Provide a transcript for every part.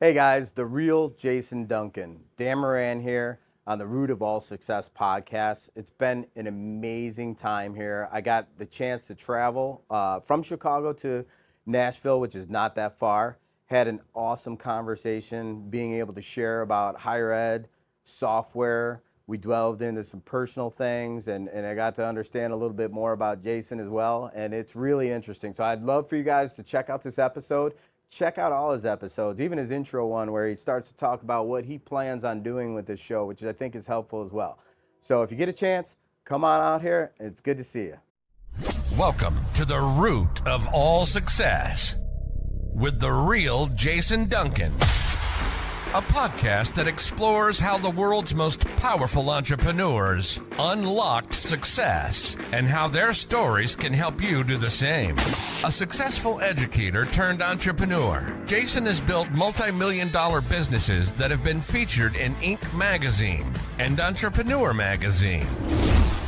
Hey guys, the real Jason Duncan. Dan Moran here on the Root of All Success podcast. It's been an amazing time here. I got the chance to travel from Chicago to Nashville, which is not that far. Had an awesome conversation, being able to share about higher ed, software. We delved into some personal things, and I got to understand a little bit more about Jason as well, and it's really interesting. So I'd love for you guys to check out this episode. Check out all his episodes, even his intro one where he starts to talk about what he plans on doing with this show, which I think is helpful as well. So if you get a chance, come on out here. It's good to see you. Welcome to the Root of All Success with the real Jason Duncan, a podcast that explores how the world's most powerful entrepreneurs unlocked success and how their stories can help you do the same. A successful educator turned entrepreneur, Jason has built multi-million-dollar businesses that have been featured in Inc. magazine and Entrepreneur magazine.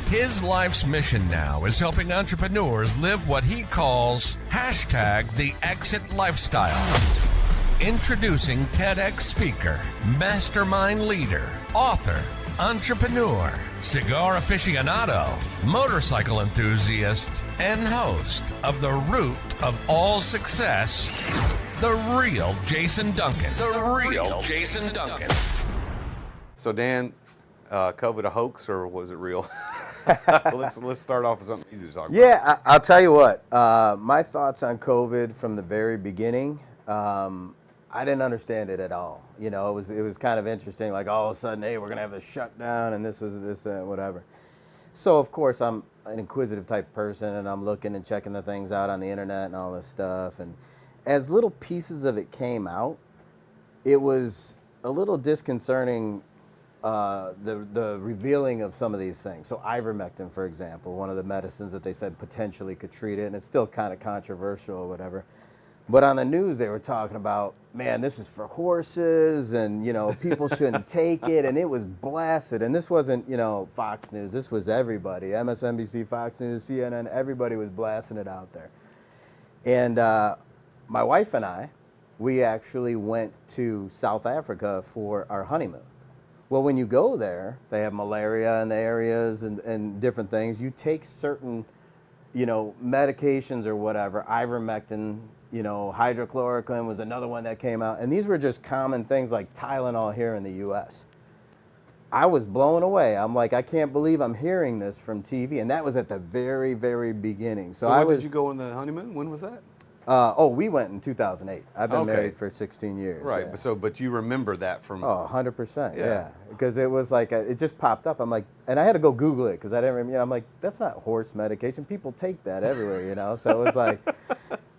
His life's mission now is helping entrepreneurs live what he calls #the exit lifestyle. Introducing TEDx speaker, mastermind leader, author, entrepreneur, cigar aficionado, motorcycle enthusiast, and host of the Root of All Success, the real Jason Duncan. The real Jason Duncan. So Dan, COVID a hoax or was it real? let's start off with something easy to talk about. Yeah, I'll tell you what. My thoughts on COVID from the very beginning. I didn't understand it at all. You know, it was kind of interesting. Like all of a sudden, hey, we're gonna have a shutdown, and this whatever. So of course, I'm an inquisitive type person, and I'm looking and checking the things out on the internet and all this stuff. And as little pieces of it came out, it was a little disconcerting. The revealing of some of these things. So ivermectin, for example, one of the medicines that they said potentially could treat it, and it's still kind of controversial or whatever. But on the news, they were talking about, man, this is for horses, and people shouldn't take it, and it was blasted. And this wasn't, Fox News. This was everybody, MSNBC, Fox News, CNN. Everybody was blasting it out there. And my wife and I, we actually went to South Africa for our honeymoon. Well, when you go there, they have malaria in the areas and different things. You take certain, medications or whatever, ivermectin. Hydrochloroquine was another one that came out. And these were just common things like Tylenol here in the U.S. I was blown away. I'm like, I can't believe I'm hearing this from TV. And that was at the very, very beginning. So when did you go on the honeymoon? When was that? We went in 2008. I've been married for 16 years. Right, yeah. but you remember that from... Oh, 100%, yeah. Because it was like, it just popped up. I'm like, and I had to go Google it because I didn't remember. I'm like, that's not horse medication. People take that everywhere, So it was like,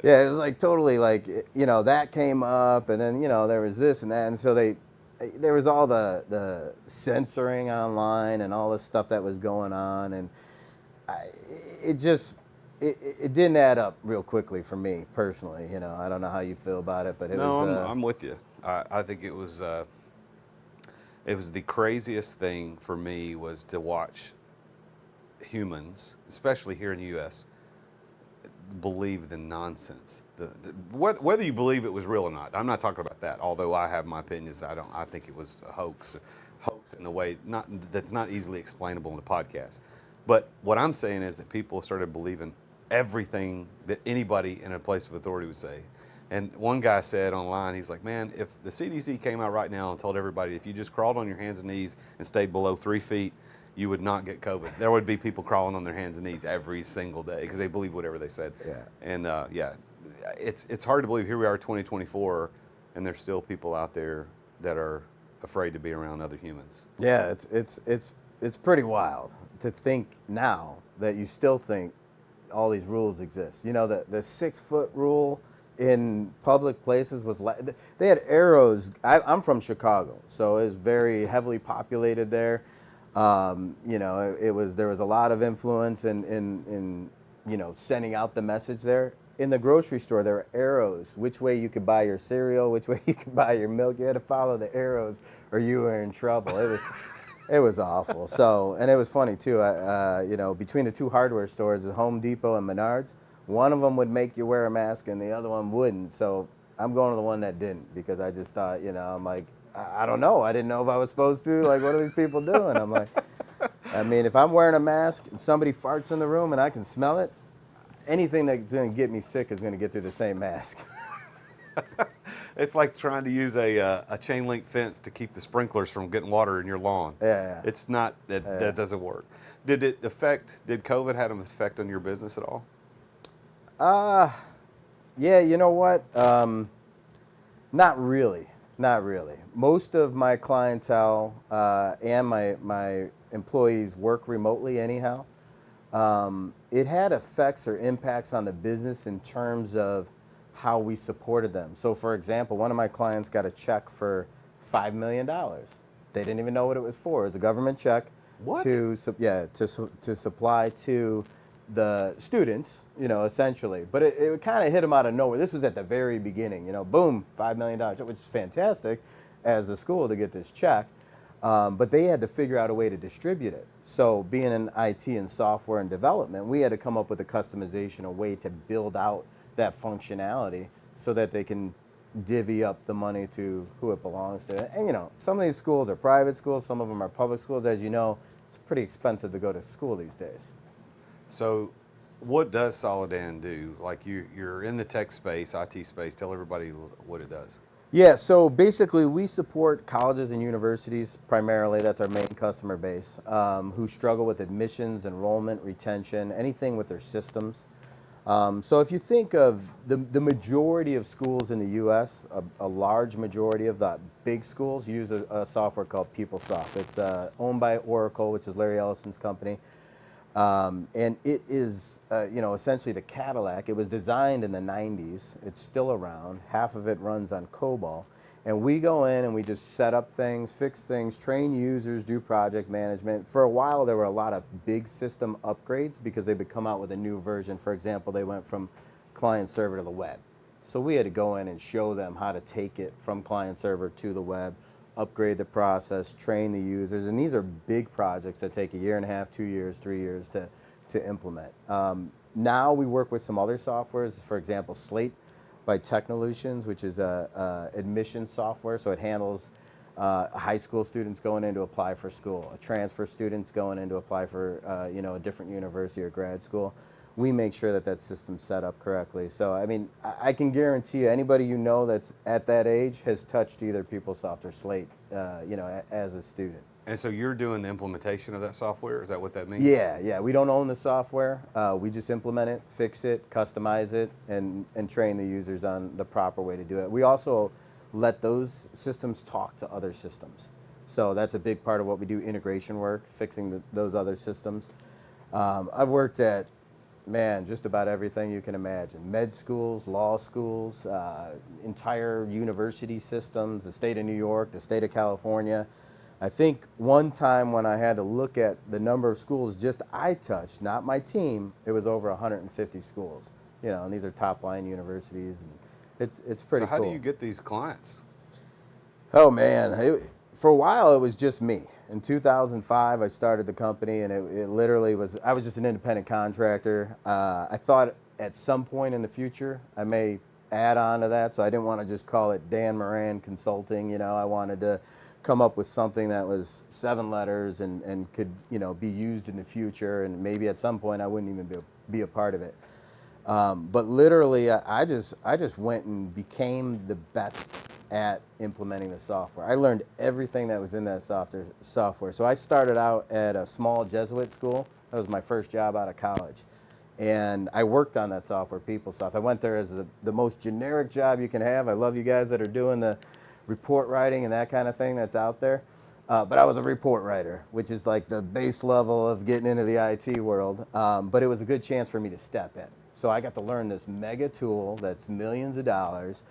yeah, it was like totally like, that came up, and then, there was this and that. And so there was all the censoring online and all this stuff that was going on. And it didn't add up real quickly for me personally. I don't know how you feel about it, but I'm with you. I think it was the craziest thing for me was to watch humans, especially here in the U.S., believe the nonsense. Whether you believe it was real or not, I'm not talking about that. Although I have my opinions, I think it was a hoax in a way that's not easily explainable in a podcast. But what I'm saying is that people started believing everything that anybody in a place of authority would say. And one guy said online, he's like, man, if the CDC came out right now and told everybody if you just crawled on your hands and knees and stayed below 3 feet, you would not get COVID. There would be people crawling on their hands and knees every single day because they believe whatever they said. Yeah. And it's hard to believe here we are 2024 and there's still people out there that are afraid to be around other humans. Yeah, it's pretty wild to think now that you still think all these rules exist. The 6 foot rule in public places was they had arrows. I'm from Chicago, so it was very heavily populated there. There was a lot of influence in sending out the message there. In the grocery store, there were arrows, which way you could buy your cereal, which way you could buy your milk. You had to follow the arrows or you were in trouble. It was awful. So, and it was funny too. Between the two hardware stores, the Home Depot and Menards, one of them would make you wear a mask and the other one wouldn't. So I'm going to the one that didn't, because I just thought, I'm like, I don't know. I didn't know if I was supposed to. Like, what are these people doing? I'm like, I mean, if I'm wearing a mask and somebody farts in the room and I can smell it, anything that's going to get me sick is going to get through the same mask. It's like trying to use a chain link fence to keep the sprinklers from getting water in your lawn. Yeah. It's not, that doesn't work. Did COVID have an effect on your business at all? Yeah, you know what? Not really. Not really. Most of my clientele and my employees work remotely anyhow. It had effects or impacts on the business in terms of how we supported them. So, for example, one of my clients got a check for $5 million. They didn't even know what it was for. It was a government check. What? To supply to the students, essentially. But it kind of hit them out of nowhere. This was at the very beginning, boom, $5 million, which is fantastic as a school to get this check. But they had to figure out a way to distribute it. So being in IT and software and development, we had to come up with a customization, a way to build out that functionality so that they can divvy up the money to who it belongs to. And some of these schools are private schools, some of them are public schools. As you know, it's pretty expensive to go to school these days. So what does Solidan do? Like you're in the tech space, IT space. Tell everybody what it does. Yeah, so basically we support colleges and universities primarily. That's our main customer base, who struggle with admissions, enrollment, retention, anything with their systems. So if you think of the majority of schools in the U.S., a large majority of the big schools use a software called PeopleSoft. It's owned by Oracle, which is Larry Ellison's company. And it is, essentially the Cadillac. It was designed in the 90s. It's still around. Half of it runs on COBOL. And we go in and we just set up things, fix things, train users, do project management. For a while, there were a lot of big system upgrades because they would come out with a new version. For example, they went from client server to the web. So we had to go in and show them how to take it from client server to the web, upgrade the process, train the users. And these are big projects that take 1.5 years, 2 years, 3 years to implement. Now we work with some other softwares, for example, Slate by Technolutions, which is a admission software. So it handles high school students going in to apply for school, transfer students going in to apply for a different university or grad school. We make sure that system's set up correctly. So, I mean, I can guarantee you, anybody that's at that age has touched either PeopleSoft or Slate, as a student. And so you're doing the implementation of that software? Is that what that means? Yeah. We don't own the software. We just implement it, fix it, customize it, and train the users on the proper way to do it. We also let those systems talk to other systems. So that's a big part of what we do, integration work, fixing those other systems. I've worked at just about everything you can imagine. Med schools, law schools, entire university systems, the state of New York, the state of California. I think one time when I had to look at the number of schools just I touched, not my team, it was over 150 schools. And these are top line universities, and it's pretty cool. So how do you get these clients? Oh man, for a while it was just me. In 2005, I started the company, and it literally was, I was just an independent contractor. I thought at some point in the future, I may add on to that, so I didn't want to just call it Dan Moran Consulting. I wanted to come up with something that was 7 letters and could, be used in the future, and maybe at some point I wouldn't even be a part of it. But literally, I just went and became the best at implementing the software. I learned everything that was in that software. So I started out at a small Jesuit school. That was my first job out of college. And I worked on that software, PeopleSoft. I went there as the most generic job you can have. I love you guys that are doing the report writing and that kind of thing that's out there. But I was a report writer, which is like the base level of getting into the IT world. But it was a good chance for me to step in. So I got to learn this mega tool that's millions of dollars.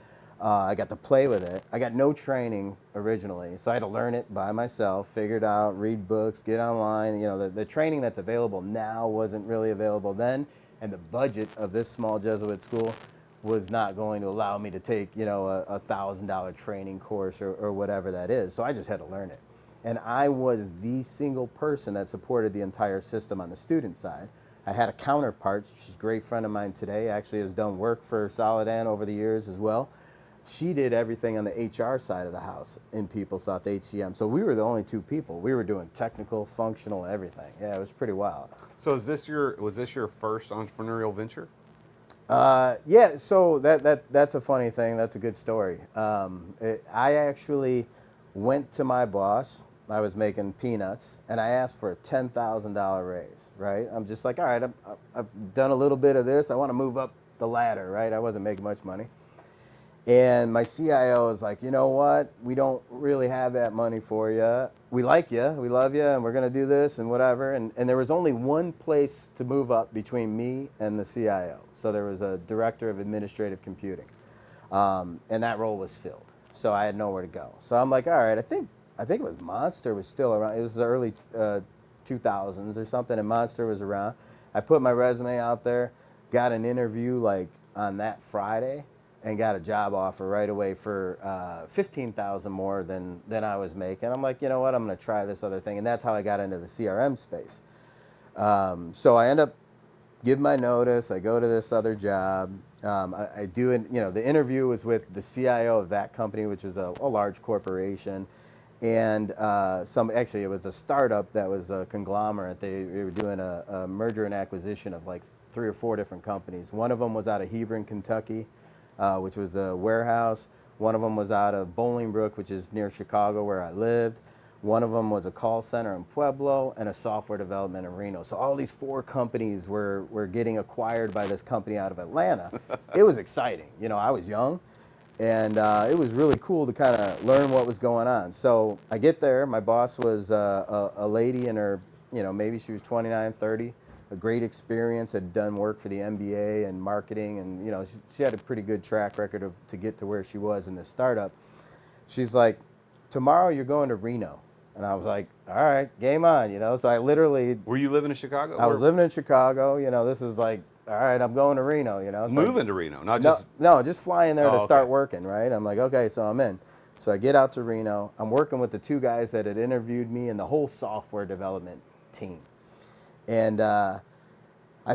I got to play with it. I got no training originally, so I had to learn it by myself, figure it out, read books, get online. The training that's available now wasn't really available then, and the budget of this small Jesuit school was not going to allow me to take, a $1,000 training course or whatever that is. So I just had to learn it. And I was the single person that supported the entire system on the student side. I had a counterpart. She's a great friend of mine today, actually has done work for Solidan over the years as well. she did everything on the HR side of the house in PeopleSoft HCM. So we were the only two people. We were doing technical, functional, everything. Yeah, it was pretty wild. So was this your first entrepreneurial venture? Yeah, so that's a funny thing. That's a good story. I actually went to my boss. I was making peanuts, and I asked for a $10,000 raise, right? I'm just like, all right, I've done a little bit of this. I want to move up the ladder, right? I wasn't making much money. And my CIO is like, you know what? We don't really have that money for you. We like you, we love you, and we're going to do this and whatever. And there was only one place to move up between me and the CIO. So there was a director of administrative computing. And that role was filled. So I had nowhere to go. So I'm like, all right, I think it was Monster was still around. It was the early 2000s or something, and Monster was around. I put my resume out there, got an interview like on that Friday, and got a job offer right away for $15,000 more than I was making. I'm like, you know what? I'm going to try this other thing, and that's how I got into the CRM space. So I end up giving my notice. I go to this other job. I do it. You know, the interview was with the CIO of that company, which was a large corporation, and actually it was a startup that was a conglomerate. They were doing a merger and acquisition of like 3 or 4 different companies. One of them was out of Hebron, Kentucky, which was a warehouse. One of them was out of Bolingbrook, which is near Chicago where I lived. One of them was a call center in Pueblo and a software development in Reno. So all these 4 companies were getting acquired by this company out of Atlanta. It was exciting. You know, I was young, and it was really cool to kind of learn what was going on. So I get there. My boss was a lady in her, you know, maybe she was 29, 30. A great experience, had done work for the MBA and marketing, and you know, she had a pretty good track record to get to where she was in this startup. She's like, tomorrow you're going to Reno. And I was like, all right, game on, you know. So I literally... Were you living in Chicago? I was living in Chicago, you know. This was like, all right, I'm going to Reno, you know. So moving to Reno, not just... No, just flying there to okay. start working, right? I'm like, okay, so I'm in. So I get out to Reno. I'm working with the 2 guys that had interviewed me and the whole software development team. And I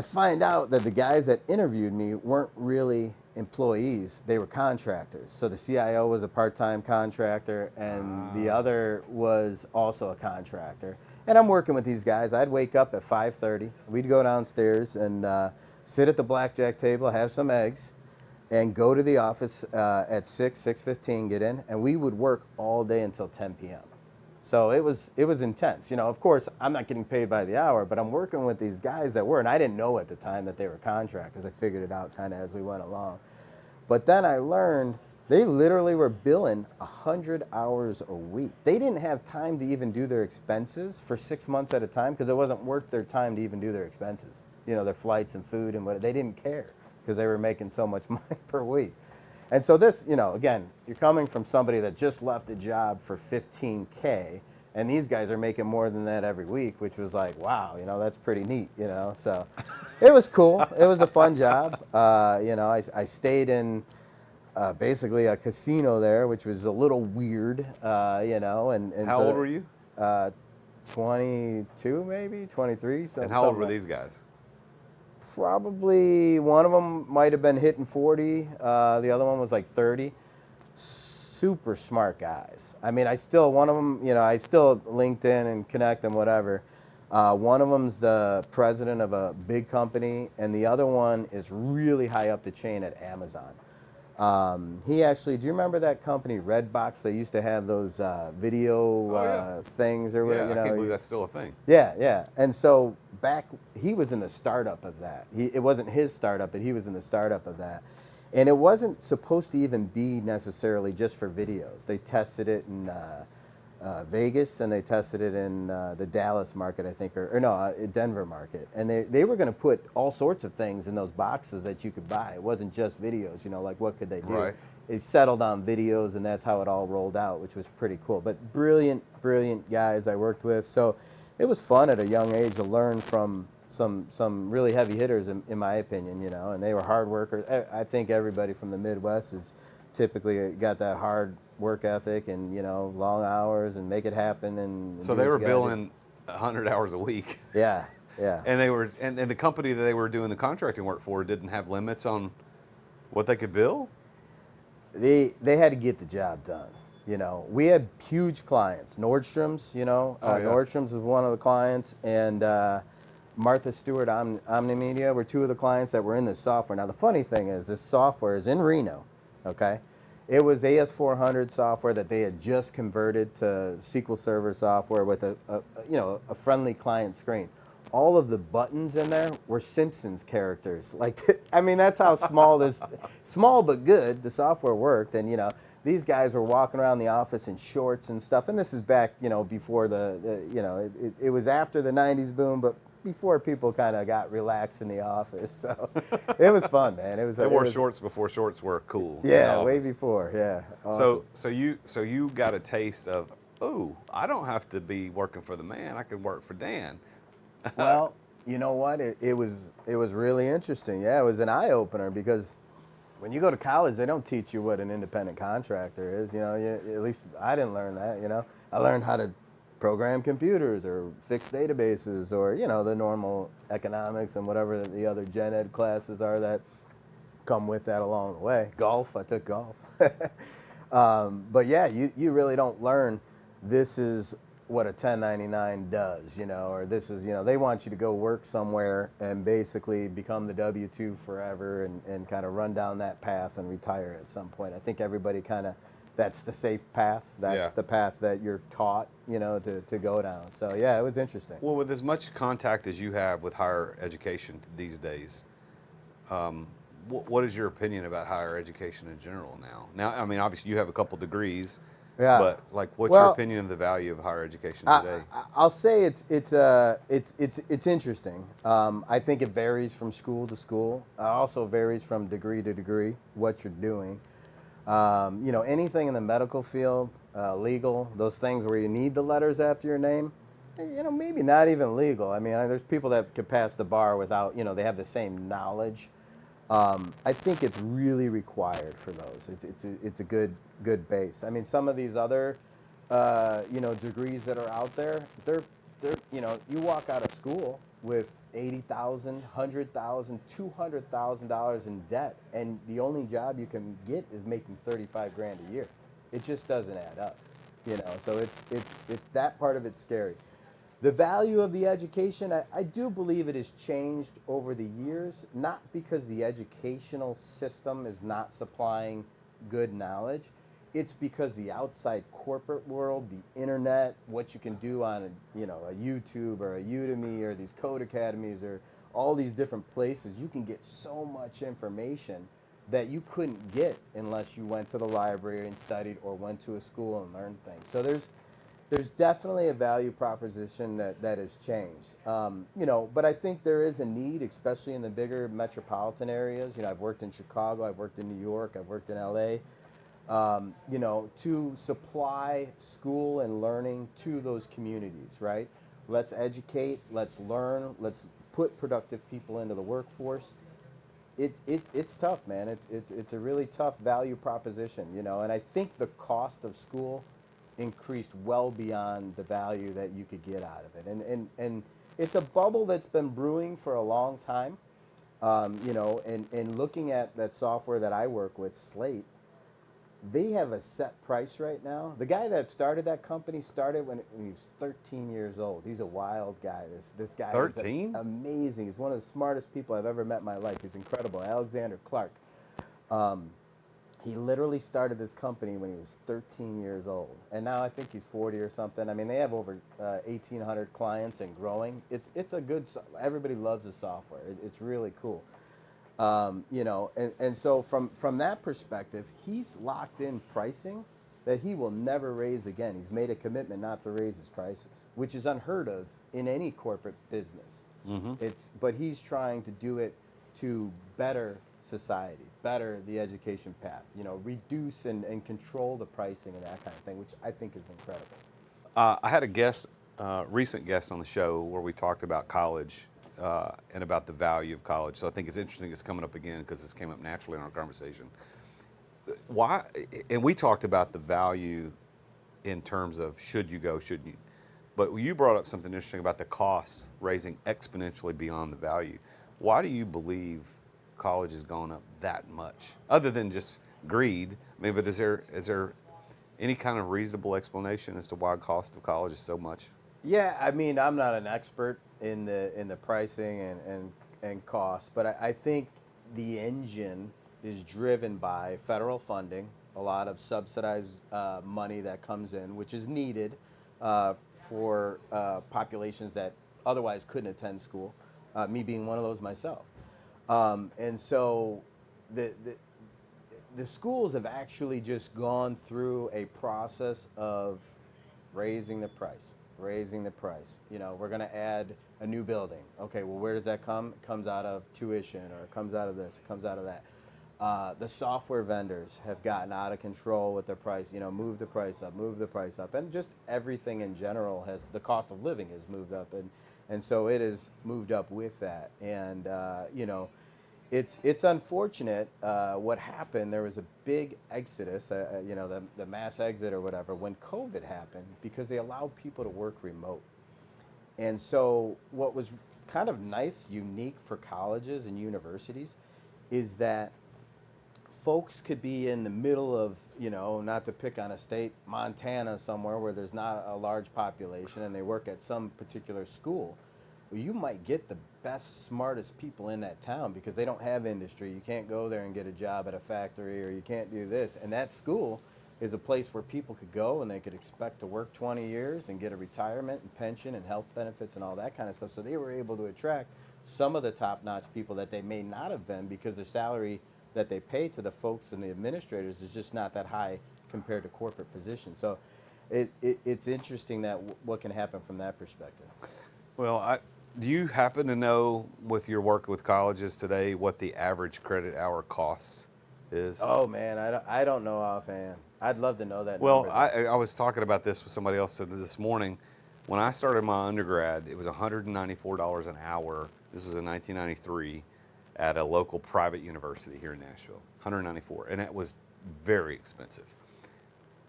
find out that the guys that interviewed me weren't really employees. They were contractors. So the CIO was a part-time contractor, and the other was also a contractor. And I'm working with these guys. I'd wake up at 5:30. We'd go downstairs and sit at the blackjack table, have some eggs, and go to the office at 6:15, get in, and we would work all day until 10 p.m. So it was intense. You know, of course, I'm not getting paid by the hour, but I'm working with these guys that were, and I didn't know at the time that they were contractors. I figured it out kind of as we went along. But then I learned they literally were billing 100 hours a week. They didn't have time to even do their expenses for 6 months at a time because it wasn't worth their time to even do their expenses. You know, their flights and food and what, they didn't care because they were making so much money per week. And so this, you know, again, you're coming from somebody that just left a job for $15K, and these guys are making more than that every week, which was like, wow, you know, that's pretty neat, you know. So it was cool. It was a fun job. You know, I stayed in basically a casino there, which was a little weird, you know. And How old were you? 22, maybe 23. And how old were these guys? Probably one of them might have been hitting 40. The other one was like 30. Super smart guys. I mean, one of them, you know, I still LinkedIn and connect and whatever. One of them's the president of a big company, and the other one is really high up the chain at Amazon. He actually, do you remember that company, Redbox? They used to have those video things or whatever. Yeah, you know, I can't believe that's still a thing. Yeah. And so he was in the startup of that. It wasn't his startup, but he was in the startup of that. And it wasn't supposed to even be necessarily just for videos. They tested it in Vegas, and they tested it in the Dallas market, I think, or no, Denver market. And they were going to put all sorts of things in those boxes that you could buy. It wasn't just videos, you know, like what could they do? Right. It settled on videos, and that's how it all rolled out, which was pretty cool. But brilliant guys I worked with. So it was fun at a young age to learn from some really heavy hitters, in my opinion, you know, and they were hard workers. I think everybody from the Midwest is typically got that hard work ethic and, you know, long hours and make it happen. And so they were billing 100 hours a week. Yeah. And they were, and the company that they were doing the contracting work for didn't have limits on what they could bill? they had to get the job done. You know, we had huge clients. Nordstrom's, Oh yeah. Nordstrom's was one of the clients, and Martha Stewart Omnimedia were two of the clients that were in this software. Now, the funny thing is, this software is in Reno, okay? It was AS400 software that they had just converted to SQL Server software with a friendly client screen. All of the buttons in there were Simpsons characters. Like, I mean, that's how small but good, the software worked. And, these guys were walking around the office in shorts and stuff. And this is back, before it was after the 90s boom, but before people kind of got relaxed in the office. So it was fun, man. They wore shorts before shorts were cool. Yeah, way before. Yeah. Awesome. So you got a taste of, oh, I don't have to be working for the man. I can work for Dan. Well, you know what? It was really interesting. Yeah, it was an eye opener because when you go to college, they don't teach you what an independent contractor is. At least I didn't learn that. I learned how to program computers or fix databases or the normal economics and whatever the other gen ed classes are that come with that along the way. Golf, I took golf. But yeah, you really don't learn this is what a 1099 does, or this is, they want you to go work somewhere and basically become the W-2 forever and kind of run down that path and retire at some point. I think everybody that's the safe path. That's the path that you're taught, to go down. So yeah, it was interesting. Well, with as much contact as you have with higher education these days, what is your opinion about higher education in general now? Now, I mean, obviously you have a couple degrees. Yeah. But what's your opinion of the value of higher education today? I'll say it's interesting. I think it varies from school to school. Also varies from degree to degree what you're doing. Anything in the medical field, legal, those things where you need the letters after your name, maybe not even legal. I mean, there's people that could pass the bar without, they have the same knowledge. I think it's really required for those. It's a good base. I mean, some of these other, degrees that are out there, they're you walk out of school with $80,000, $100,000, $200,000 in debt, and the only job you can get is making 35 grand a year. It just doesn't add up, So it's that part of it's scary. The value of the education, I do believe it has changed over the years, not because the educational system is not supplying good knowledge. It's because the outside corporate world, the internet, what you can do on a YouTube or a Udemy or these code academies or all these different places, you can get so much information that you couldn't get unless you went to the library and studied or went to a school and learned things. So there's definitely a value proposition that has changed. But I think there is a need, especially in the bigger metropolitan areas. I've worked in Chicago, I've worked in New York, I've worked in LA, to supply school and learning to those communities, right? Let's educate, let's learn, let's put productive people into the workforce. It's tough, man. It's a really tough value proposition, and I think the cost of school increased well beyond the value that you could get out of it. And it's a bubble that's been brewing for a long time. And looking at that software that I work with, Slate, they have a set price right now. The guy that started that company started when he was 13 years old. He's a wild guy. This guy 13? is amazing. He's one of the smartest people I've ever met in my life. He's incredible. Alexander Clark. He literally started this company when he was 13 years old, and now I think he's 40 or something. I mean, they have over 1,800 clients and growing. It's a good. Everybody loves the software. It's really cool. And so from that perspective, he's locked in pricing that he will never raise again. He's made a commitment not to raise his prices, which is unheard of in any corporate business. Mm-hmm. But he's trying to do it to better society, better the education path, reduce and control the pricing and that kind of thing, which I think is incredible. I had a recent guest on the show where we talked about college and about the value of college. So I think it's interesting it's coming up again because this came up naturally in our conversation. Why? And we talked about the value in terms of should you go, shouldn't you? But you brought up something interesting about the cost raising exponentially beyond the value. Why do you believe college has gone up that much? Other than just greed. I mean, but is there any kind of reasonable explanation as to why the cost of college is so much? Yeah, I mean, I'm not an expert in the pricing and cost, but I think the engine is driven by federal funding, a lot of subsidized money that comes in, which is needed uh, for populations that otherwise couldn't attend school. Me being one of those myself, and so the the schools have actually just gone through a process of raising the price, raising the price. You know, we're going to add a new building. Okay, well, where does that come? It comes out of tuition, or it comes out of this, it comes out of that. The software vendors have gotten out of control with their price. You know, move the price up, move the price up, and just everything in general has, the cost of living has moved up, and so it has moved up with that. And you know, it's unfortunate what happened. There was a big exodus, you know, the mass exit or whatever, when COVID happened, because they allowed people to work remote. And so what was kind of nice, unique for colleges and universities, is that folks could be in the middle of, you know, not to pick on a state, Montana somewhere where there's not a large population, and they work at some particular school. Well, you might get the best, smartest people in that town because they don't have industry. You can't go there and get a job at a factory, or you can't do this. And that school is a place where people could go and they could expect to work 20 years and get a retirement and pension and health benefits and all that kind of stuff. So they were able to attract some of the top-notch people that they may not have been, because the salary that they pay to the folks and the administrators is just not that high compared to corporate positions. So it's interesting that what can happen from that perspective. Well, do you happen to know, with your work with colleges today, what the average credit hour costs is? Oh man, I don't know offhand. I'd love to know that Well, number. I was talking about this with somebody else this morning. When I started my undergrad, it was $194 an hour. This was in 1993 at a local private university here in Nashville. 194, and it was very expensive.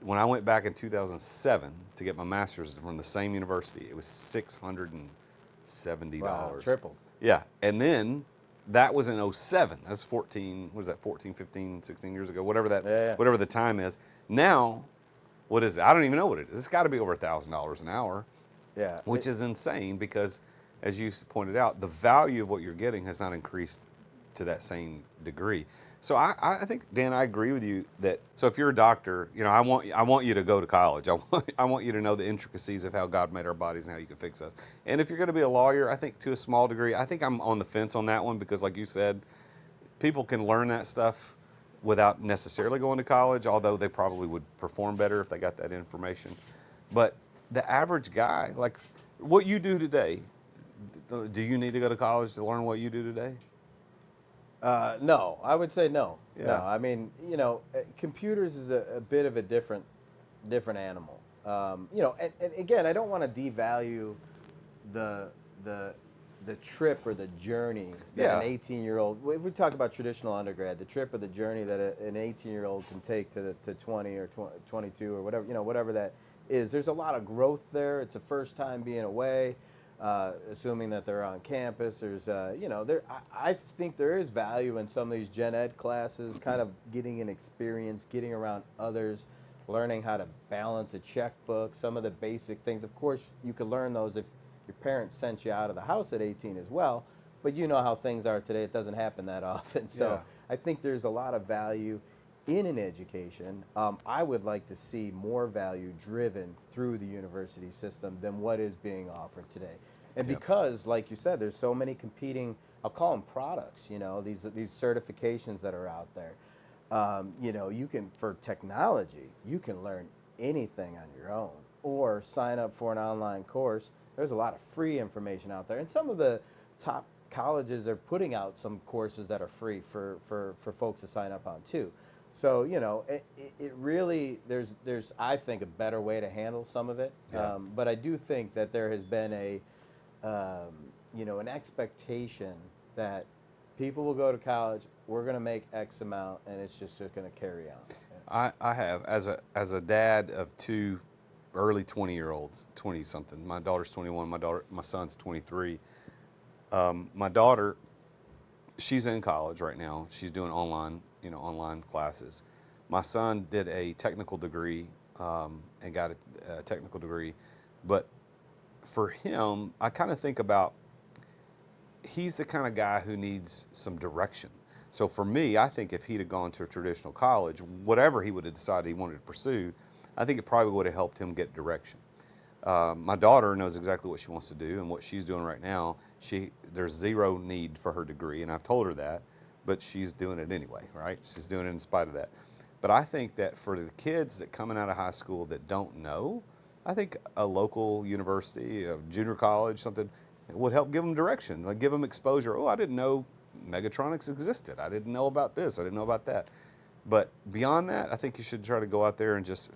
When I went back in 2007 to get my master's from the same university, it was $670. Wow, tripled. Yeah, and then that was in '07. That's 14, what is that, 14, 15, 16 years ago, whatever that, Yeah. whatever the time is. Now, what is it? I don't even know what it is. It's got to be over $1,000 an hour, Yeah. which is insane because, as you pointed out, the value of what you're getting has not increased to that same degree. So I think, Dan, I agree with you that, so if you're a doctor, you know, I want you to go to college. I want you to know the intricacies of how God made our bodies and how you can fix us. And if you're going to be a lawyer, I think to a small degree, I think I'm on the fence on that one, because like you said, people can learn that stuff without necessarily going to college, although they probably would perform better if they got that information. But the average guy, like what you do today, do you need to go to college to learn what you do today? No, I would say no. Yeah. No, I mean, you know, computers is a bit of a different animal. You know, and again, I don't want to devalue the the trip or the journey that Yeah. an 18-year-old. If we talk about traditional undergrad, the trip or the journey that an 18-year-old can take to 20 or 22 or whatever, you know, whatever that is. There's a lot of growth there. It's the first time being away. Assuming that they're on campus, there's, you know, I think there is value in some of these gen ed classes, kind of getting an experience, getting around others, learning how to balance a checkbook, some of the basic things. Of course, you could learn those if your parents sent you out of the house at 18 as well, but you know how things are today. It doesn't happen that often. So Yeah. I think there's a lot of value in an education. I would like to see more value driven through the university system than what is being offered today. And Yep. because, like you said, there's so many competing, I'll call them products, you know, these certifications that are out there. You know, you can, for technology, you can learn anything on your own or sign up for an online course. There's a lot of free information out there. And some of the top colleges are putting out some courses that are free for folks to sign up on too. So, you know, it really, there's I think a better way to handle some of it. Yeah. But I do think that there has been you know, an expectation that people will go to college, we're going to make X amount, and it's just going to carry on. I have, as a dad of two early 20-year-olds, 20 something. My daughter's 21. My son's 23. My daughter, she's in college right now. She's doing online classes. My son did a technical degree and got a technical degree, but for him, I kind of think about he's the kind of guy who needs some direction. So for me, I think if he'd have gone to a traditional college, whatever he would have decided he wanted to pursue, I think it probably would have helped him get direction. My daughter knows exactly what she wants to do and what she's doing right now. There's zero need for her degree, and I've told her that, but she's doing it anyway, right? She's doing it in spite of that. But I think that for the kids that coming out of high school that don't know, I think a local university, a junior college, something would help give them direction, like give them exposure. Oh, I didn't know Megatronics existed. I didn't know about this. I didn't know about that. But beyond that, I think you should try to go out there and just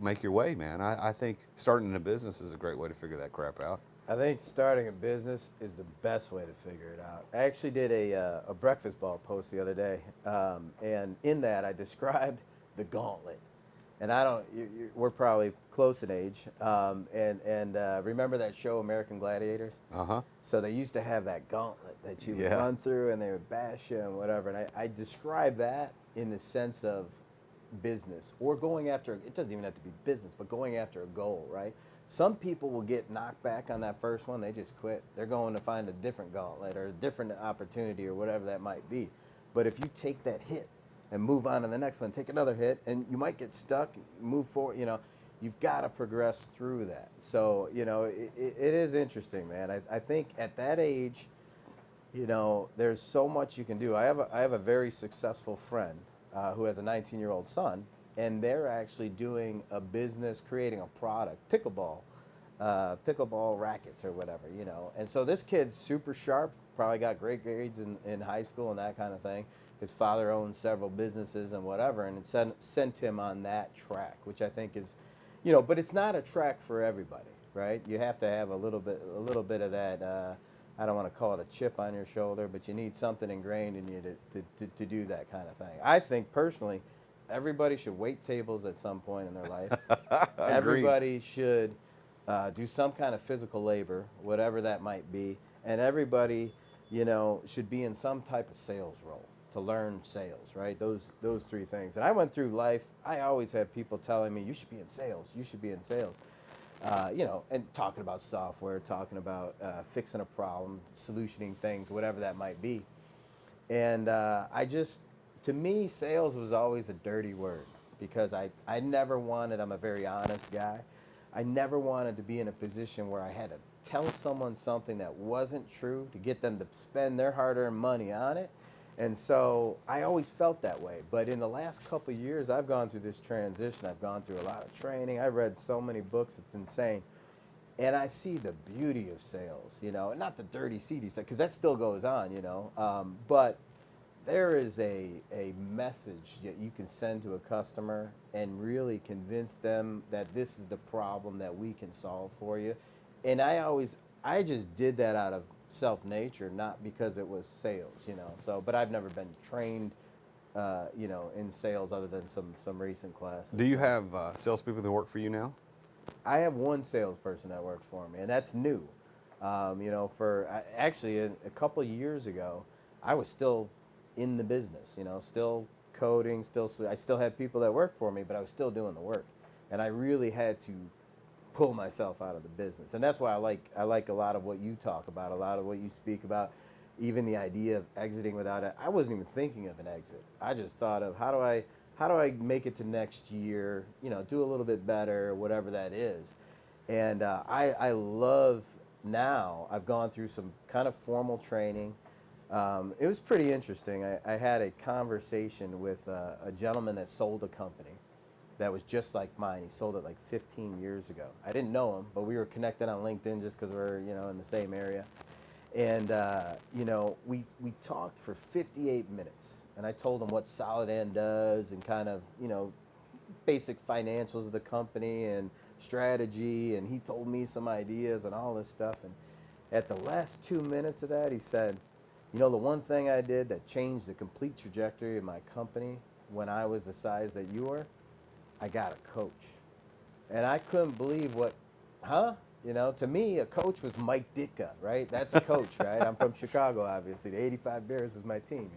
make your way, man. I think starting a business is a great way to figure that crap out. I think starting a business is the best way to figure it out. I actually did a breakfast ball post the other day, and in that I described the gauntlet. And I don't, we're probably close in age, and remember that show American Gladiators? Uh-huh. So they used to have that gauntlet that you would Yeah. run through, and they would bash you and whatever. And I describe that in the sense of business or going after, it doesn't even have to be business, but going after a goal, right? Some people will get knocked back on that first one, they just quit. They're going to find a different gauntlet or a different opportunity or whatever that might be. But if you take that hit and move on to the next one, take another hit, and you might get stuck, move forward, you've got to progress through that. So, it is interesting, man. I think at that age, there's so much you can do. I have a very successful friend who has a 19-year-old son, and they're actually doing a business, creating a product, pickleball rackets or whatever, And so this kid's super sharp, probably got great grades in high school and that kind of thing. His father owns several businesses and whatever, and it sent him on that track, which I think is, but it's not a track for everybody, right? You have to have a little bit of that. I don't want to call it a chip on your shoulder, but you need something ingrained in you to do that kind of thing. I think personally, everybody should wait tables at some point in their life. Everybody should do some kind of physical labor, whatever that might be, and everybody, should be in some type of sales role to learn sales, right? Those three things. And I went through life, I always had people telling me, you should be in sales, you should be in sales. And talking about software, talking about fixing a problem, solutioning things, whatever that might be. And to me, sales was always a dirty word because I never wanted, I'm a very honest guy, I never wanted to be in a position where I had to tell someone something that wasn't true to get them to spend their hard-earned money on it. And so I always felt that way. But in the last couple of years, I've gone through this transition. I've gone through a lot of training. I've read so many books, it's insane. And I see the beauty of sales, and not the dirty, seedy stuff, because that still goes on, but there is a message that you can send to a customer and really convince them that this is the problem that we can solve for you. And I just did that out of self-nature, not because it was sales, So, but I've never been trained, in sales other than some recent classes. Do you have salespeople that work for you now? I have one salesperson that works for me, and that's new. Actually a couple of years ago, I was still in the business, still coding, I still had people that worked for me, but I was still doing the work, and I really had to pull myself out of the business. And that's why I like a lot of what you talk about, a lot of what you speak about, even the idea of exiting without it. I wasn't even thinking of an exit. I just thought of how do I make it to next year, do a little bit better, whatever that is. And I love now, I've gone through some kind of formal training. It was pretty interesting. I had a conversation with a gentleman that sold a company that was just like mine. He sold it like 15 years ago. I didn't know him, but we were connected on LinkedIn just because we're, in the same area. And, we talked for 58 minutes. And I told him what Solidan does and kind of, basic financials of the company and strategy. And he told me some ideas and all this stuff. And at the last 2 minutes of that, he said, the one thing I did that changed the complete trajectory of my company when I was the size that you were, I got a coach. And I couldn't believe to me, a coach was Mike Ditka, right? That's a coach, right? I'm from Chicago, obviously. The 85 Bears was my team,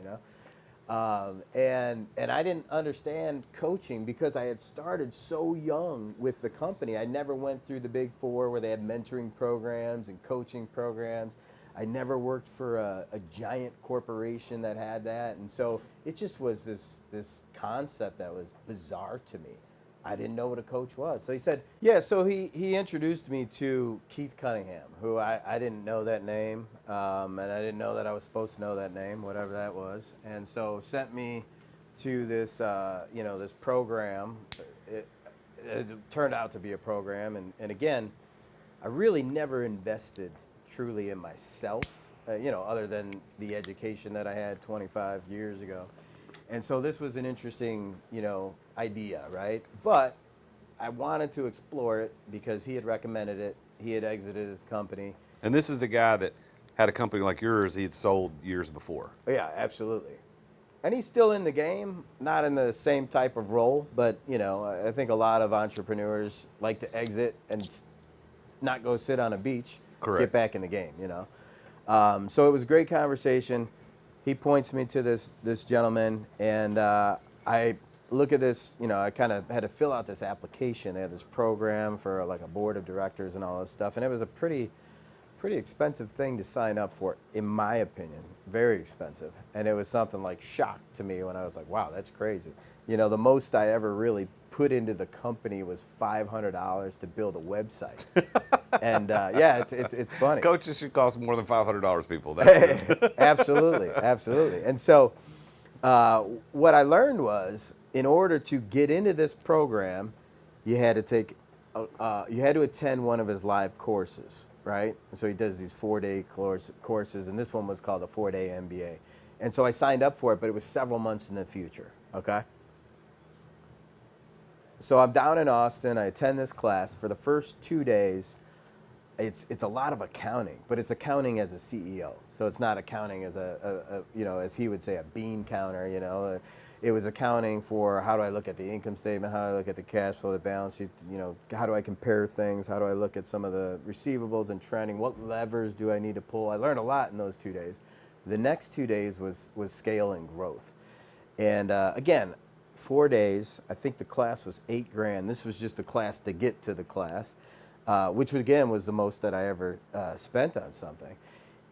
And I didn't understand coaching because I had started so young with the company. I never went through the big four where they had mentoring programs and coaching programs. I never worked for a giant corporation that had that. And so it just was this concept that was bizarre to me. I didn't know what a coach was. So he said, yeah, so he introduced me to Keith Cunningham, who I didn't know that name, and I didn't know that I was supposed to know that name, whatever that was. And so sent me to this, this program. It turned out to be a program. And again, I really never invested truly in myself, other than the education that I had 25 years ago. And so this was an interesting, idea, right? But I wanted to explore it because he had recommended it. He had exited his company. And this is a guy that had a company like yours he had sold years before. Yeah, absolutely. And he's still in the game, not in the same type of role, but, I think a lot of entrepreneurs like to exit and not go sit on a beach, Correct. Get back in the game, So it was a great conversation. He points me to this gentleman, and I look at this, I kind of had to fill out this application. They had this program for like a board of directors and all this stuff, and it was a pretty expensive thing to sign up for, in my opinion, very expensive. And it was something like shock to me when I was like, wow, that's crazy. The most I ever really put into the company was $500 to build a website. And yeah, it's funny. Coaches should cost more than $500, people. That's it. Absolutely. And so what I learned was, in order to get into this program, you had to attend one of his live courses, right? So he does these 4-day courses, and this one was called the 4-day MBA. And so I signed up for it, but it was several months in the future, okay? So I'm down in Austin. I attend this class. For the first 2 days, it's a lot of accounting, but it's accounting as a CEO. So it's not accounting as as he would say, a bean counter. It was accounting for how do I look at the income statement, how do I look at the cash flow, the balance sheet, how do I compare things, how do I look at some of the receivables and trending, what levers do I need to pull. I learned a lot in those 2 days. The next 2 days was scale and growth. And again, 4 days, I think the class was $8,000. This was just a class to get to the class. Which again was the most that I ever spent on something.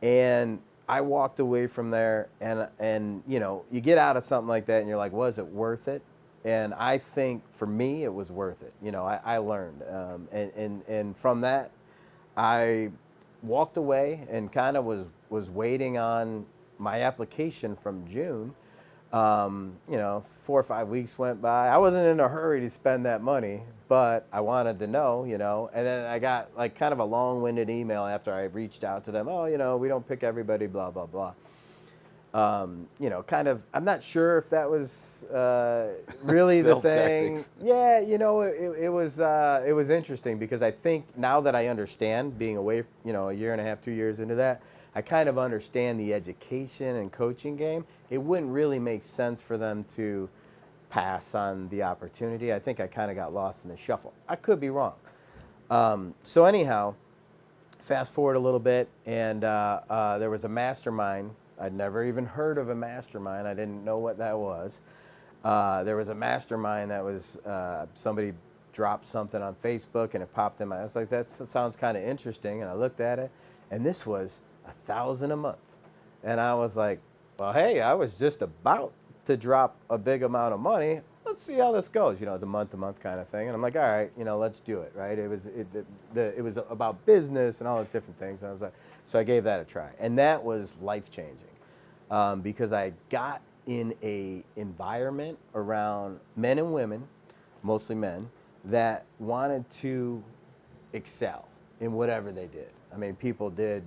And I walked away from there, and you get out of something like that and you're like, was it worth it? And I think for me it was worth it. I learned, and from that I walked away and kind of was waiting on my application from June. 4 or 5 weeks went by. I wasn't in a hurry to spend that money, but I wanted to know, and then I got like kind of a long-winded email after I reached out to them. Oh, we don't pick everybody, blah, blah, blah. Kind of, I'm not sure if that was really the thing. Tactics. Yeah, it was interesting because I think now that I understand being away, a year and a half, 2 years into that, I kind of understand the education and coaching game. It wouldn't really make sense for them to pass on the opportunity. I think I kind of got lost in the shuffle. I could be wrong. So anyhow, fast forward a little bit, and there was a mastermind. I'd never even heard of a mastermind. I didn't know what that was. There was a mastermind that was somebody dropped something on Facebook, and it popped in my. I was like, that sounds kind of interesting, and I looked at it, and this was $1,000 a month, and I was like, well, hey, I was just about to drop a big amount of money. Let's see how this goes, the month-to-month kind of thing. And I'm like, all right, let's do it, right? It was about business and all those different things. And I was like, so I gave that a try, and that was life-changing because I got in a environment around men and women, mostly men, that wanted to excel in whatever they did. I mean, people did,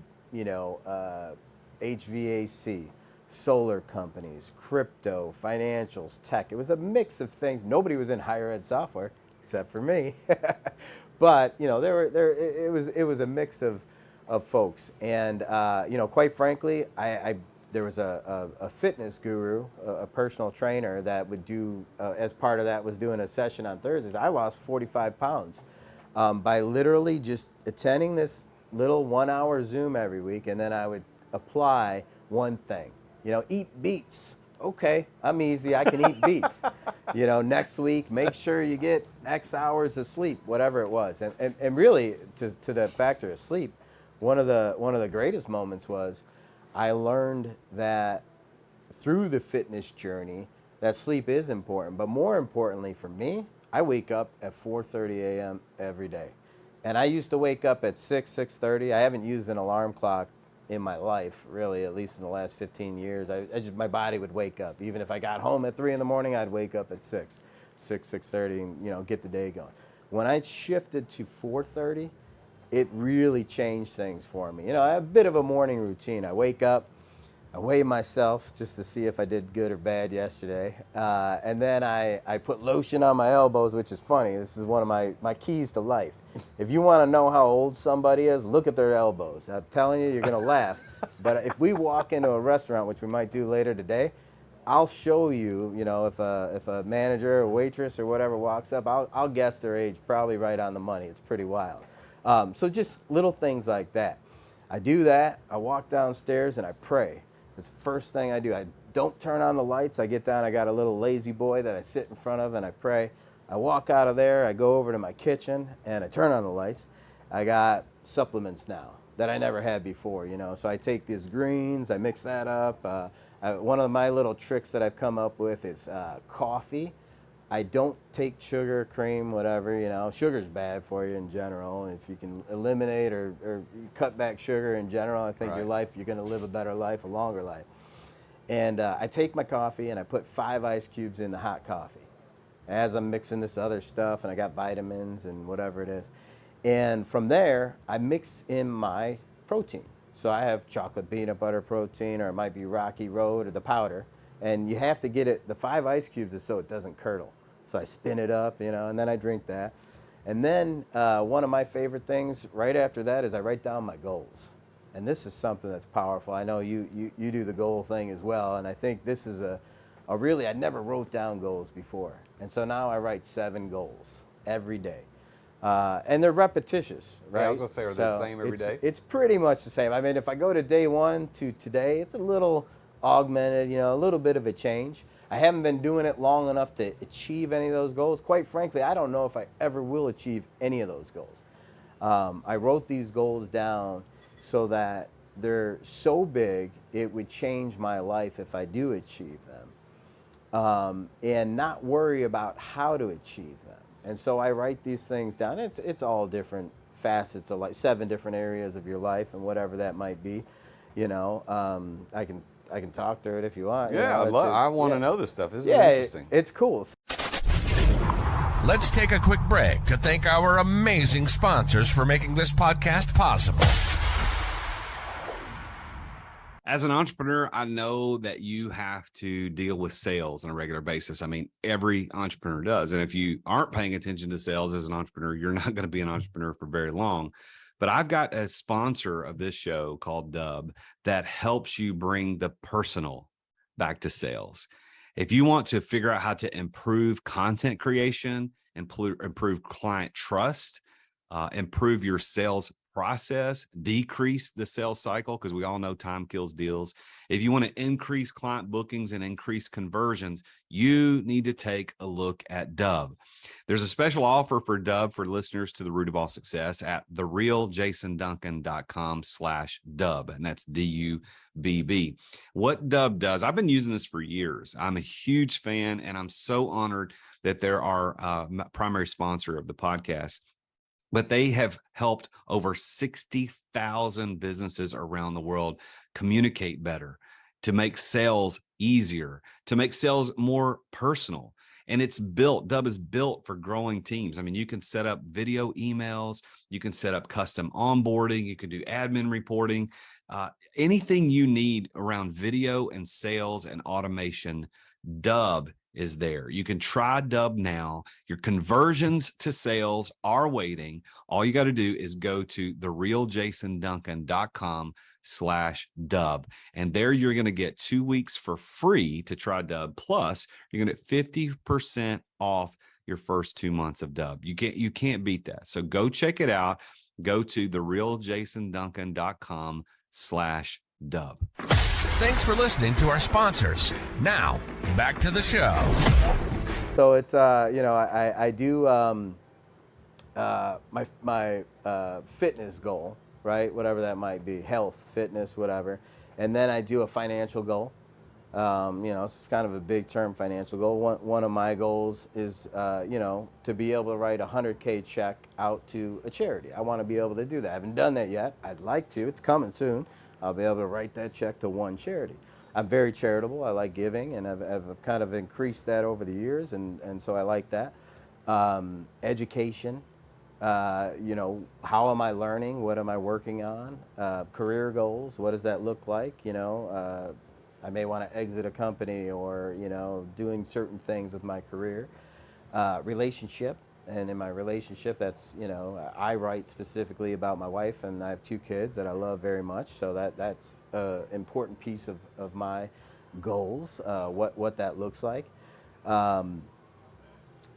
HVAC, solar companies, crypto, financials, tech. It was a mix of things. Nobody was in higher ed software except for me, but it was a mix of folks. And quite frankly, there was a fitness guru, a personal trainer that would do as part of that was doing a session on Thursdays. I lost 45 pounds by literally just attending this little 1 hour Zoom every week, and then I would apply one thing. Eat beets Okay, I'm easy. I can eat beets. Next week, make sure you get X hours of sleep, whatever it was. And really, to that factor of sleep, one of the greatest moments was I learned that through the fitness journey that sleep is important. But more importantly for me, I wake up at 4:30 a.m. every day. And I used to wake up at 6:30. I haven't used an alarm clock in my life, really, at least in the last 15 years. I just, my body would wake up. Even if I got home at 3 in the morning, I'd wake up at 6:30, and get the day going. When I shifted to 4:30, it really changed things for me. I have a bit of a morning routine. I wake up, I weigh myself just to see if I did good or bad yesterday. And then I put lotion on my elbows, which is funny. This is one of my keys to life. If you want to know how old somebody is, look at their elbows. I'm telling you, you're going to laugh. But if we walk into a restaurant, which we might do later today, I'll show you, if a manager or waitress or whatever walks up, I'll guess their age probably right on the money. It's pretty wild. So just little things like that. I do that. I walk downstairs and I pray. It's the first thing I do. I don't turn on the lights. I get down. I got a little lazy boy that I sit in front of and I pray. I walk out of there. I go over to my kitchen and I turn on the lights. I got supplements now that I never had before, So I take these greens. I mix that up. One of my little tricks that I've come up with is coffee. I don't take sugar, cream, whatever, Sugar's bad for you in general. And if you can eliminate or cut back sugar in general, I think Right. you're going to live a better life, a longer life. And I take my coffee and I put 5 ice cubes in the hot coffee as I'm mixing this other stuff, and I got vitamins and whatever it is. And from there, I mix in my protein. So I have chocolate peanut butter protein, or it might be Rocky Road or the powder. And you have to get it, the 5 ice cubes is so it doesn't curdle. So I spin it up, and then I drink that. And then one of my favorite things right after that is I write down my goals. And this is something that's powerful. I know you do the goal thing as well. And I think this is a really, I never wrote down goals before. And so now I write 7 goals every day. And they're repetitious, right? Yeah, I was going to say, are they the same every day? It's pretty much the same. I mean, if I go to day 1 to today, it's a little augmented, a little bit of a change. I haven't been doing it long enough to achieve any of those goals. Quite frankly, I don't know if I ever will achieve any of those goals. I wrote these goals down so that they're so big it would change my life if I do achieve them, and not worry about how to achieve them. And so I write these things down. It's all different facets of life, 7 different areas of your life, and whatever that might be. I can talk through it if you want. Yeah, I want to know this stuff. This is interesting. It's cool. Let's take a quick break to thank our amazing sponsors for making this podcast possible. As an entrepreneur, I know that you have to deal with sales on a regular basis. I mean, every entrepreneur does. And if you aren't paying attention to sales as an entrepreneur, you're not going to be an entrepreneur for very long. But I've got a sponsor of this show called Dub that helps you bring the personal back to sales. If you want to figure out how to improve content creation, improve client trust, improve your sales process, decrease the sales cycle, because we all know time kills deals. If you want to increase client bookings and increase conversions, you need to take a look at Dub. There's a special offer for Dub for listeners to The Root of All Success at therealjasonduncan.com/Dub, and that's DUBB. What Dub does, I've been using this for years. I'm a huge fan, and I'm so honored that they're our primary sponsor of the podcast. But they have helped over 60,000 businesses around the world communicate better, to make sales easier, to make sales more personal. And Dub is built for growing teams. I mean, you can set up video emails, you can set up custom onboarding, you can do admin reporting, anything you need around video and sales and automation. Dub is there. You can try Dub now. Your conversions to sales are waiting. All you got to do is go to therealjasonduncan.com/Dub. And there you're going to get 2 weeks for free to try Dub. Plus, you're going to get 50% off your first 2 months of Dub. You can't beat that. So go check it out. Go to therealjasonduncan.com/Dub. Thanks for listening to our sponsors. Now, back to the show. So it's I do my fitness goal, right? Whatever that might be, health, fitness, whatever, and then I do a financial goal. It's kind of a big term, financial goal. One of my goals is to be able to write a $100K check out to a charity. I want to be able to do that. I haven't done that yet. I'd like to. It's coming soon. I'll be able to write that check to one charity. I'm very charitable. I like giving, and I've kind of increased that over the years, and so I like that. Education, how am I learning? What am I working on? Career goals, what does that look like? I may want to exit a company or, doing certain things with my career. Relationship, and in my relationship, that's, I write specifically about my wife, and I have 2 kids that I love very much, so that's an important piece of my goals, what that looks like.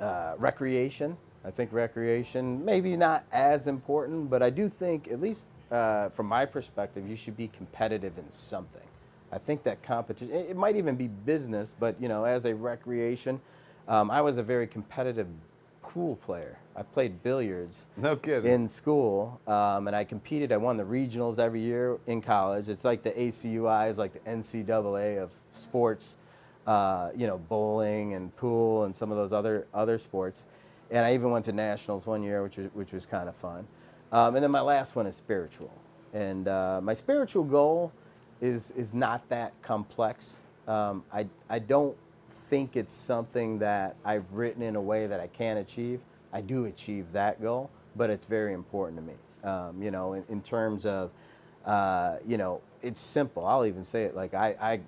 Recreation, I think recreation, maybe not as important, but I do think, at least from my perspective, you should be competitive in something. I think that competition, it might even be business, but as a recreation, I was a very competitive pool player. I played billiards No kidding. in school, and I competed. I won the regionals every year in college. It's like the ACUI is like the NCAA of sports, bowling and pool and some of those other sports. And I even went to nationals one year, which was kind of fun. And then my last one is spiritual. And my spiritual goal is not that complex. I don't think it's something that I've written in a way that I can achieve. I do achieve that goal, but it's very important to me. In terms of, it's simple. I'll even say it like I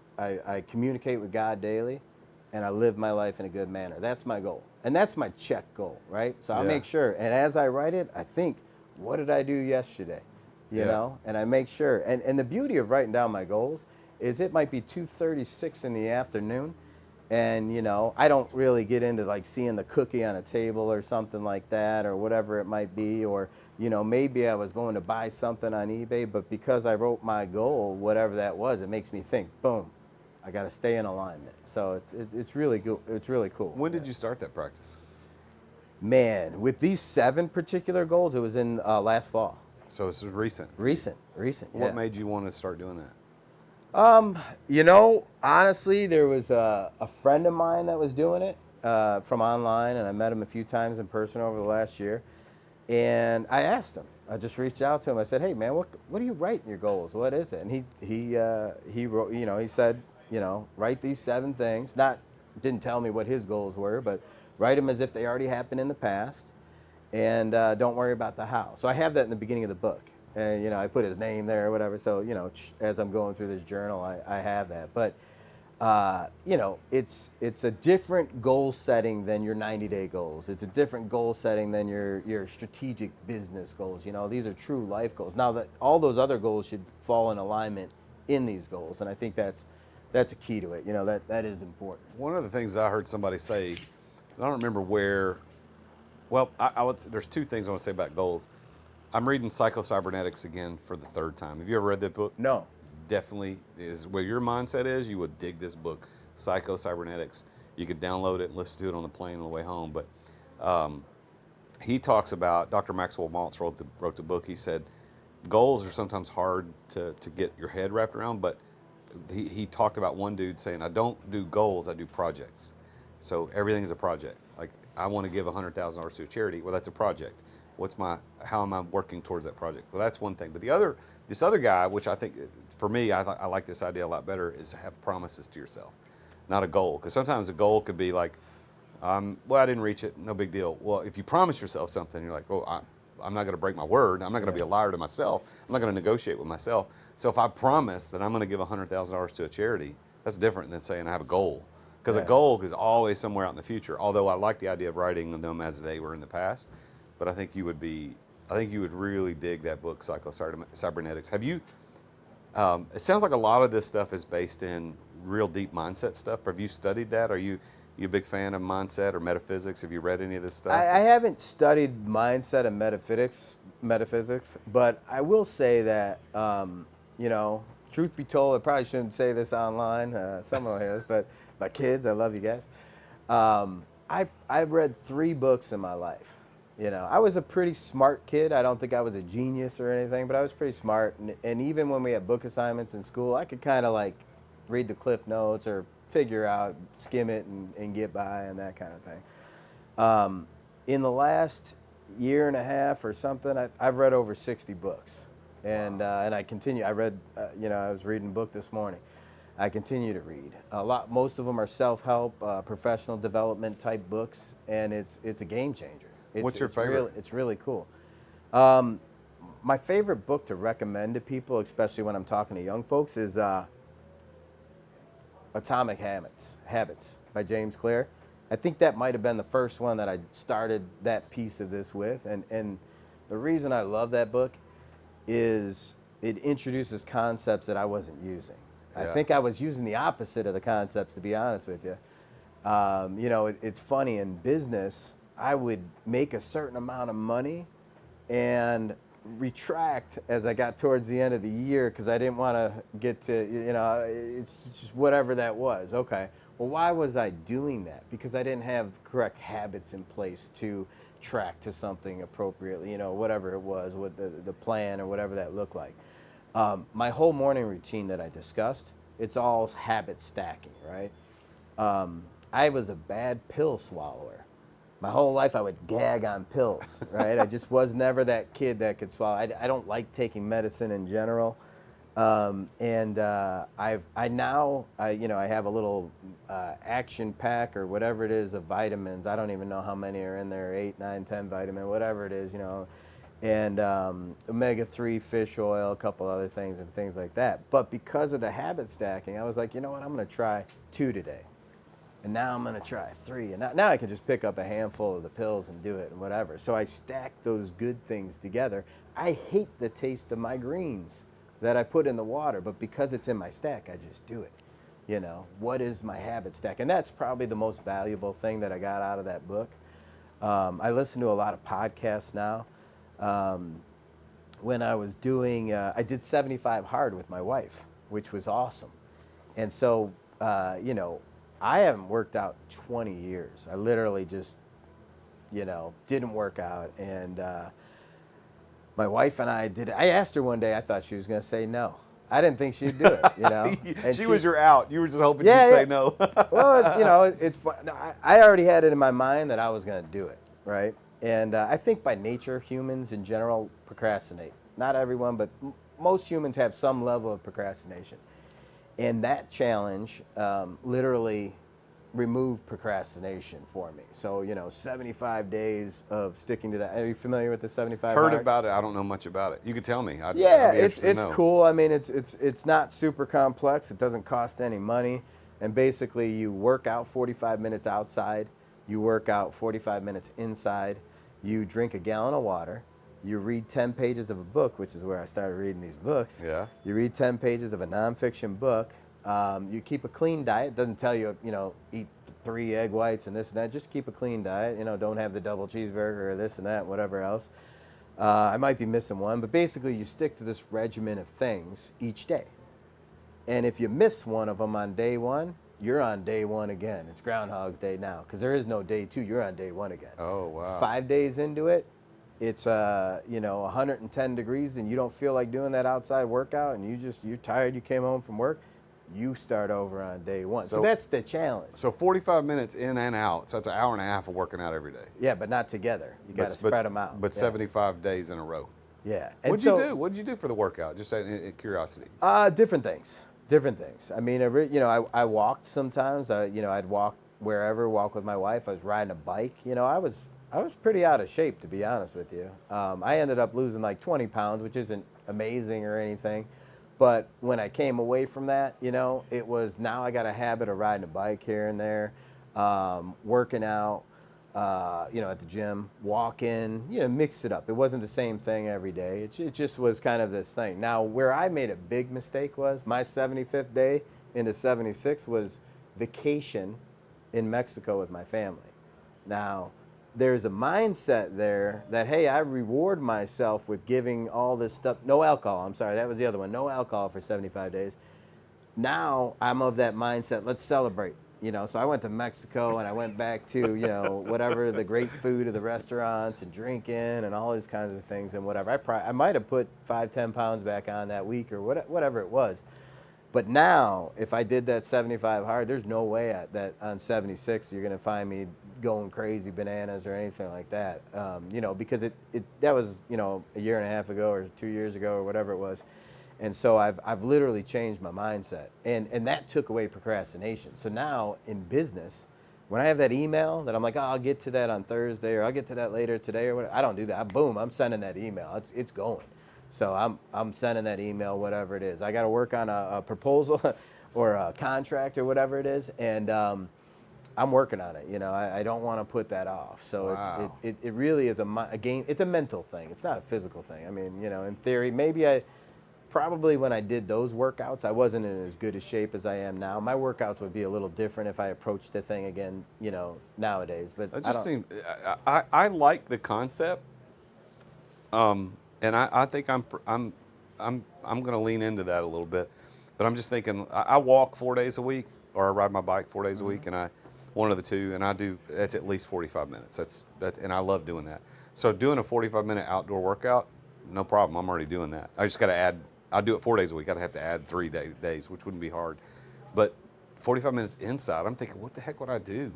communicate with God daily, and I live my life in a good manner. That's my goal, and that's my check goal, right? So I'll make sure. And as I write it, I think, what did I do yesterday? You know, and I make sure. And the beauty of writing down my goals is it might be 2:36 in the afternoon, and I don't really get into like seeing the cookie on a table or something like that, or whatever it might be, or maybe I was going to buy something on eBay, but because I wrote my goal, whatever that was, it makes me think, boom, I got to stay in alignment. So it's really good. It's really cool. When did you start that practice? Man, with these 7 particular goals, it was in last fall. So it's recent. Recent. What made you want to start doing that? Honestly, there was a friend of mine that was doing it from online, and I met him a few times in person over the last year. And I asked him. I just reached out to him. I said, "Hey, man, what do you write in your goals? What is it?" And he wrote. He said, write these 7 things. Didn't tell me what his goals were, but write them as if they already happened in the past, and don't worry about the how. So I have that in the beginning of the book. And, I put his name there or whatever. So, as I'm going through this journal, I have that. But, it's a different goal setting than your 90-day goals. It's a different goal setting than your strategic business goals. These are true life goals. Now, all those other goals should fall in alignment in these goals. And I think that's a key to it. That is important. One of the things I heard somebody say, I don't remember where, well, there's 2 things I want to say about goals. I'm reading Psycho-Cybernetics again for the 3rd time. Have you ever read that book? No. Definitely is where your mindset is. You would dig this book, Psycho-Cybernetics. You could download it and listen to it on the plane on the way home. But he talks about, Dr. Maxwell Maltz wrote the book. He said, goals are sometimes hard to get your head wrapped around, but he talked about one dude saying, I don't do goals, I do projects. So everything is a project. Like, I want to give $100,000 to a charity. Well, that's a project. How am I working towards that project? Well, that's one thing. But this other guy, which I think, for me, I like this idea a lot better, is to have promises to yourself, not a goal. Because sometimes a goal could be like, I didn't reach it, no big deal. Well, if you promise yourself something, you're like, I'm not going to break my word. I'm not going to be a liar to myself. I'm not going to negotiate with myself. So if I promise that I'm going to give $100,000 to a charity, that's different than saying I have a goal. Because a goal is always somewhere out in the future. Although I like the idea of writing them as they were in the past. But I think you would really dig that book, Psycho-Cybernetics. Have you, it sounds like a lot of this stuff is based in real deep mindset stuff. Have you studied that? Are you a big fan of mindset or metaphysics? Have you read any of this stuff? I haven't studied mindset and metaphysics, but I will say that, truth be told, I probably shouldn't say this online. Some of it, but my kids, I love you guys. I've read 3 books in my life. You know, I was a pretty smart kid. I don't think I was a genius or anything, but I was pretty smart. And even when we had book assignments in school, I could kind of like read the cliff notes or figure out, skim it and get by and that kind of thing. In the last year and a half or something, I've read over 60 books. And I continue. I read, I was reading a book this morning. I continue to read a lot. Most of them are self-help, professional development type books, and it's a game changer. What's your favorite? It's really cool. My favorite book to recommend to people, especially when I'm talking to young folks, is Atomic Habits by James Clear. I think that might have been the first one that I started that piece of this with, and the reason I love that book is it introduces concepts that I wasn't using. I think I was using the opposite of the concepts, to be honest with you. It's funny, in business, I would make a certain amount of money and retract as I got towards the end of the year because I didn't want to get to, it's just whatever that was. Okay, well, why was I doing that? Because I didn't have correct habits in place to track to something appropriately, whatever it was, with the plan or whatever that looked like. My whole morning routine that I discussed, it's all habit stacking, right? I was a bad pill swallower. My whole life I would gag on pills, right? I just was never that kid that could swallow. I don't like taking medicine in general. I have a little action pack or whatever it is of vitamins. I don't even know how many are in there, 8, 9, 10 vitamin, whatever it is, and omega-3 fish oil, a couple other things and things like that. But because of the habit stacking, I was like, you know what, I'm going to try 2 today. And now I'm going to try 3. And now I can just pick up a handful of the pills and do it and whatever. So I stack those good things together. I hate the taste of my greens that I put in the water, but because it's in my stack, I just do it. What is my habit stack? And that's probably the most valuable thing that I got out of that book. I listen to a lot of podcasts now. When I was doing, I did 75 hard with my wife, which was awesome. And so, I haven't worked out 20 years. I literally just, didn't work out. And my wife and I did it. I asked her one day, I thought she was going to say no. I didn't think she'd do it, And she was your out. You were just hoping she'd say no. Well, it's fun. I already had it in my mind that I was going to do it, right? And I think by nature, humans in general procrastinate. Not everyone, but most humans have some level of procrastination. And that challenge literally removed procrastination for me. So, 75 days of sticking to that. Are you familiar with the 75 Heard hard? about it. I don't know much about it. You could tell me. I'd be it's interested to know. cool. I mean, it's not super complex. It doesn't cost any money. And basically, you work out 45 minutes outside. You work out 45 minutes inside. You drink a gallon of water. You read 10 pages of a book, which is where I started reading these books. Yeah. You read 10 pages of a nonfiction book. You keep a clean diet. It doesn't tell you, eat 3 egg whites and this and that. Just keep a clean diet. Don't have the double cheeseburger or this and that, whatever else. I might be missing one, but basically you stick to this regimen of things each day. And if you miss one of them on day 1, you're on day 1 again. It's Groundhog's Day now, because there is no day 2. You're on day 1 again. Oh, wow. 5 days into it, it's 110 degrees and you don't feel like doing that outside workout and you're tired, you came home from work, you start over on day 1. So that's the challenge. So 45 minutes in and out. So that's an hour and a half of working out every day. Yeah, but not together. You got to spread them out. But 75 days in a row. Yeah. What'd you do? What'd you do for the workout? Just out of curiosity. Different things. I mean, I walked sometimes. I'd walk wherever, walk with my wife. I was riding a bike. I was pretty out of shape, to be honest with you. I ended up losing like 20 pounds, which isn't amazing or anything. But when I came away from that, it was, now I got a habit of riding a bike here and there, working out, at the gym, walking, mix it up. It wasn't the same thing every day. It just was kind of this thing. Now, where I made a big mistake was my 75th day into 76 was vacation in Mexico with my family. Now, there's a mindset there that, hey, I reward myself with giving all this stuff. No alcohol. I'm sorry, that was the other one. No alcohol for 75 days. Now I'm of that mindset. Let's celebrate. So I went to Mexico and I went back to, whatever the great food of the restaurants and drinking and all these kinds of things and whatever. I might have put 5-10 pounds back on that week or whatever it was. But now, if I did that 75 hard, there's no way that on 76 you're going to find me going crazy bananas or anything like that. Because that was, a year and a half ago or 2 years ago or whatever it was. And so I've literally changed my mindset, and that took away procrastination. So now in business, when I have that email that I'm like, oh, I'll get to that on Thursday, or I'll get to that later today, or whatever, I don't do that. Boom, I'm sending that email. It's going. So I'm sending that email, whatever it is. I got to work on a proposal or a contract or whatever it is, and I'm working on it. I don't want to put that off. So Wow. it really is a game. It's a mental thing. It's not a physical thing. I mean, in theory, probably when I did those workouts, I wasn't in as good a shape as I am now. My workouts would be a little different if I approached the thing again, nowadays. But That just seems. I like the concept, and I think I'm going to lean into that a little bit. But I'm just thinking, I walk 4 days a week, or I ride my bike 4 days a week, and one of the two, and it's at least 45 minutes. And I love doing that. So doing a 45-minute outdoor workout, no problem. I'm already doing that. I just got to add. I do it 4 days a week. I'd have to add 3 days, which wouldn't be hard. But 45 minutes inside, I'm thinking, what the heck would I do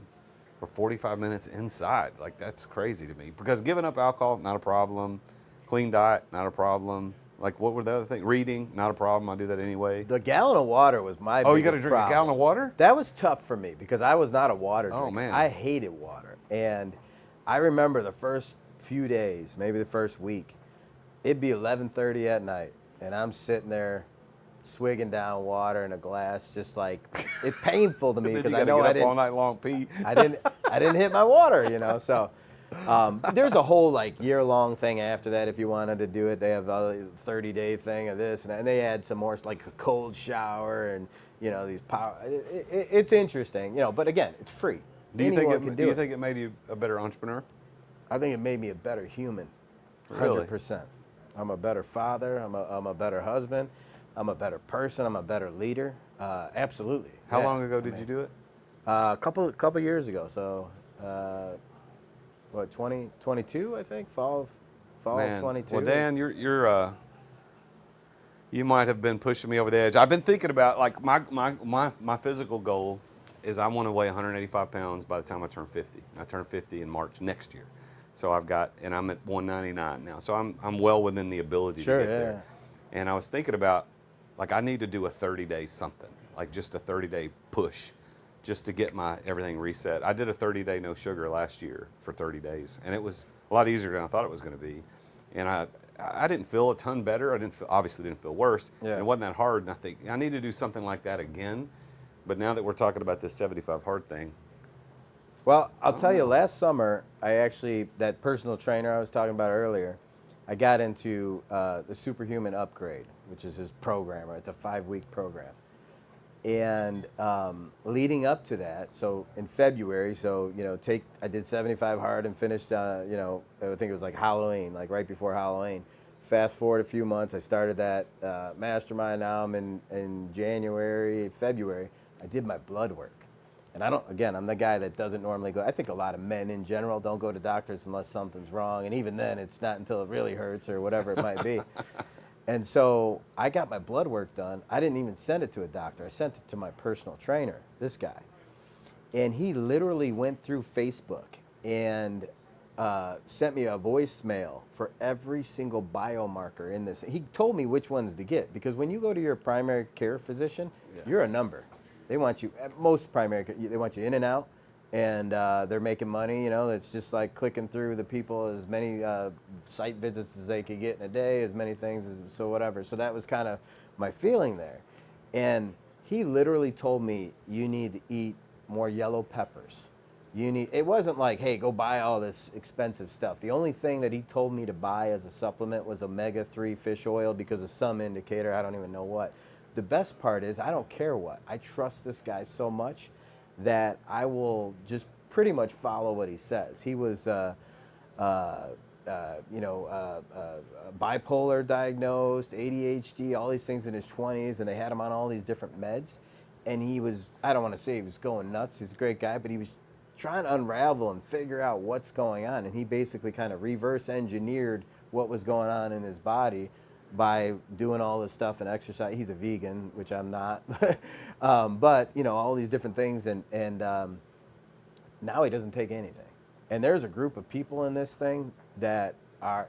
for 45 minutes inside? Like, that's crazy to me. Because giving up alcohol, not a problem. Clean diet, not a problem. Like, what were the other things? Reading, not a problem. I do that anyway. The gallon of water was my Oh, you biggest got to drink problem. a gallon of water? That was tough for me because I was not a water drinker. Oh, man. I hated water. And I remember the first few days, maybe the first week, it'd be 11:30 at night, and I'm sitting there swigging down water in a glass, just like, it's painful to me because I know I didn't all night long pee. I didn't hit my water, So there's a whole year-long thing after that. If you wanted to do it, they have a 30-day thing of this, and they add some more, like a cold shower and these power. It's interesting, But again, it's free. Do you Anyone can think it made you a better entrepreneur? I think it made me a better human. Really? 100%. I'm a better father. I'm a better husband. I'm a better person. I'm a better leader. Absolutely. How long ago did you do it? A couple years ago. So, 2022, I think, fall of 22. Well, Dan, you might have been pushing me over the edge. I've been thinking about, like, my physical goal is I want to weigh 185 pounds by the time I turn 50. I turn 50 in March next year. So I'm at 199 now. So I'm well within the ability to get there. And I was thinking about, like, I need to do a 30-day something, like just a 30-day push, just to get my everything reset. I did a 30-day no sugar last year for 30 days, and it was a lot easier than I thought it was going to be. And I didn't feel a ton better. Obviously didn't feel worse. Yeah. It wasn't that hard, and I think I need to do something like that again. But now that we're talking about this 75 hard thing. Well, I'll tell you, last summer, that personal trainer I was talking about earlier, I got into the Superhuman Upgrade, which is his program. Right? It's a 5-week program. And leading up to that, so in February, I did 75 hard and finished, I think it was like Halloween, like right before Halloween. Fast forward a few months, I started that mastermind. Now I'm in January, February. I did my blood work. And I'm the guy that doesn't normally go. I think a lot of men in general don't go to doctors unless something's wrong. And even then, it's not until it really hurts or whatever it might be. And so I got my blood work done. I didn't even send it to a doctor. I sent it to my personal trainer, this guy. And he literally went through Facebook and sent me a voicemail for every single biomarker in this. He told me which ones to get, because when you go to your primary care physician, you're a number. They want you, at most primary care, they want you in and out, and they're making money. It's just like clicking through the people, as many site visits as they could get in a day, as many things so whatever. So that was kind of my feeling there. And he literally told me, you need to eat more yellow peppers. It wasn't like, hey, go buy all this expensive stuff. The only thing that he told me to buy as a supplement was omega-3 fish oil, because of some indicator, I don't even know what. The best part is, I don't care what. I trust this guy so much that I will just pretty much follow what he says. He was, bipolar diagnosed, ADHD, all these things in his 20s, and they had him on all these different meds. And he was, I don't want to say he was going nuts, he's a great guy, but he was trying to unravel and figure out what's going on. And he basically kind of reverse engineered what was going on in his body by doing all this stuff and exercise. He's a vegan, which I'm not. But, all these different things. And now he doesn't take anything. And there's a group of people in this thing that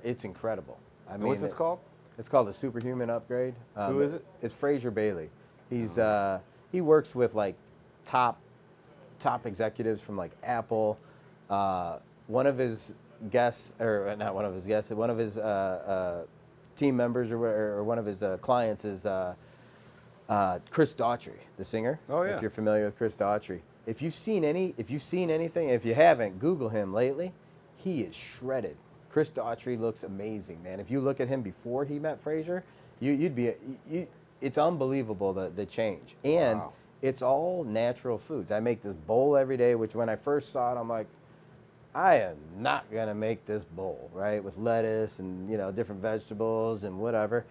it's incredible. I mean, what's this called? It's called the Superhuman Upgrade. Who is it? It's Fraser Bailey. He's he works with like top executives from like Apple. One of his guests, or not one of his guests, one of his team members or one of his clients is Chris Daughtry, the singer. Oh yeah. If you're familiar with Chris Daughtry. If you've seen anything, if you haven't, Google him lately. He is shredded. Chris Daughtry looks amazing, man. If you look at him before he met Fraser, it's unbelievable the change. And Wow. It's all natural foods. I make this bowl every day, which when I first saw it, I'm like, I am not gonna make this bowl, right? With lettuce and different vegetables and whatever.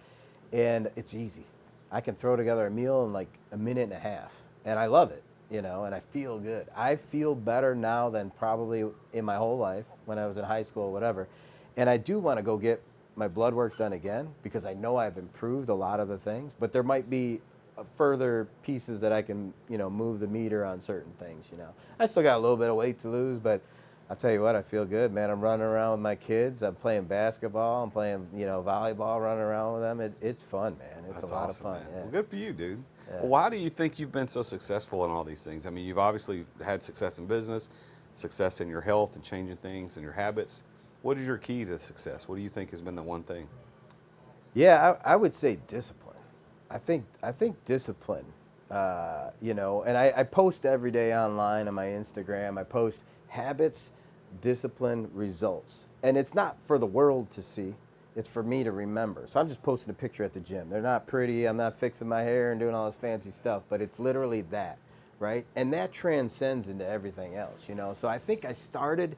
And it's easy. I can throw together a meal in like a minute and a half. And I love it, and I feel good. I feel better now than probably in my whole life when I was in high school or whatever. And I do want to go get my blood work done again because I know I've improved a lot of the things, but there might be further pieces that I can, move the meter on certain things, I still got a little bit of weight to lose, but I'll tell you what, I feel good, man. I'm running around with my kids. I'm playing basketball. I'm playing, volleyball, running around with them. It's fun, man. It's That's a lot awesome, of fun. man. Yeah. Well, good for you, dude. Yeah. Well, why do you think you've been so successful in all these things? I mean, you've obviously had success in business, success in your health and changing things and your habits. What is your key to success? What do you think has been the one thing? Yeah, I would say discipline. I think discipline. And I post every day online on my Instagram. I post habits, discipline, results, and it's not for the world to see. It's for me to remember. So I'm just posting a picture at the gym. They're not pretty. I'm not fixing my hair and doing all this fancy stuff, but it's literally that, right? And that transcends into everything else. So I think I started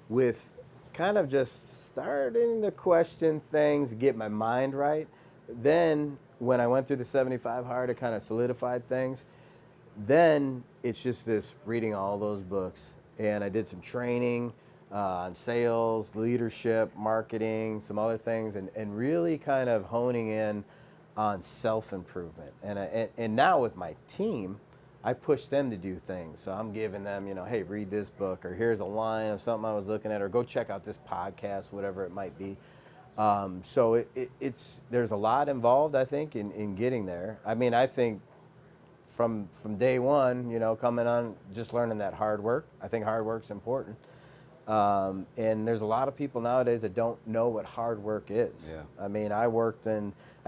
with kind of just starting to question things, get my mind right. Then when I went through the 75 hard, it kind of solidified things. Then it's just this reading all those books. And I did some training on sales, leadership, marketing, some other things, and really kind of honing in on self-improvement. And now with my team, I push them to do things. So I'm giving them, hey, read this book, or here's a line of something I was looking at, or go check out this podcast, whatever it might be. So there's a lot involved, I think, in getting there. I mean, I think from day one, coming on, just learning that hard work. I think hard work's important. And there's a lot of people nowadays that don't know what hard work is. Yeah. I mean, I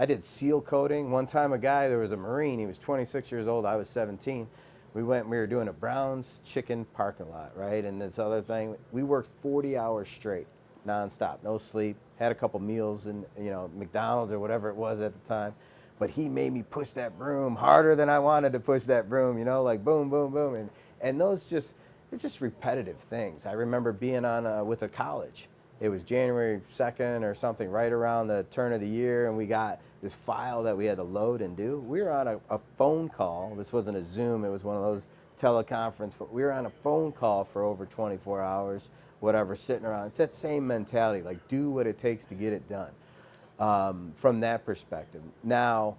did seal coating. One time there was a Marine, he was 26 years old, I was 17. We were doing a Brown's chicken parking lot, right? And this other thing, we worked 40 hours straight, nonstop, no sleep, had a couple meals in, McDonald's or whatever it was at the time. But he made me push that broom harder than I wanted to push that broom, like boom, boom, boom. And it's just repetitive things. I remember being on with a college. It was January 2nd or something, right around the turn of the year, and we got this file that we had to load and do. We were on a phone call. This wasn't a Zoom. It was one of those teleconference. We were on a phone call for over 24 hours, whatever, sitting around. It's that same mentality, like do what it takes to get it done. From that perspective. Now,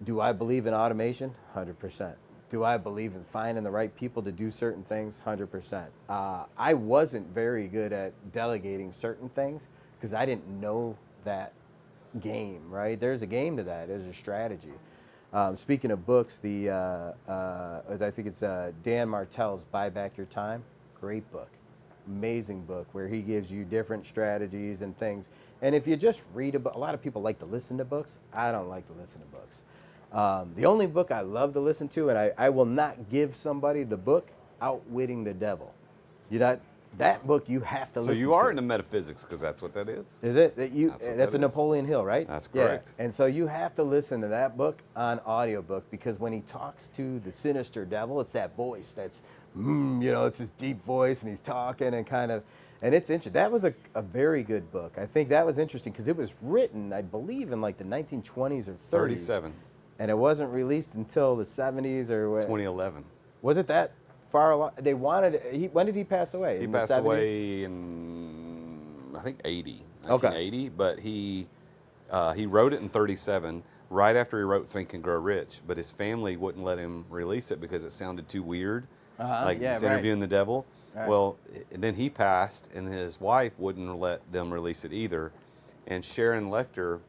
do I believe in automation? 100%. Do I believe in finding the right people to do certain things? 100%. I wasn't very good at delegating certain things because I didn't know that game, right? There's a game to that. There's a strategy. Speaking of books, I think it's Dan Martell's Buy Back Your Time. Great book. Amazing book where he gives you different strategies and things. And if you just read a book, a lot of people like to listen to books. I don't like to listen to books. The only book I love to listen to, and I will not give somebody the book, Outwitting the Devil. That book you have to listen to. So you are into metaphysics because that's what that is. Is it? That's a is. Napoleon Hill, right? That's correct. Yeah. And so you have to listen to that book on audiobook because when he talks to the sinister devil, it's that voice that's it's this deep voice and he's talking and kind of, and it's interesting. That was a very good book. I think that was interesting because it was written, I believe, in like the 1920s or 30s. 37, And it wasn't released until the 70s or what? 2011. Was it that far along? They wanted, when did he pass away? He In the passed 70s? away in, I think, 80, Okay. 1980, but he wrote it in 37, right after he wrote Think and Grow Rich, but his family wouldn't let him release it because it sounded too weird, like Yeah, just right. interviewing the devil. Right. Well, and then he passed, and his wife wouldn't let them release it either. And Sharon Lecter,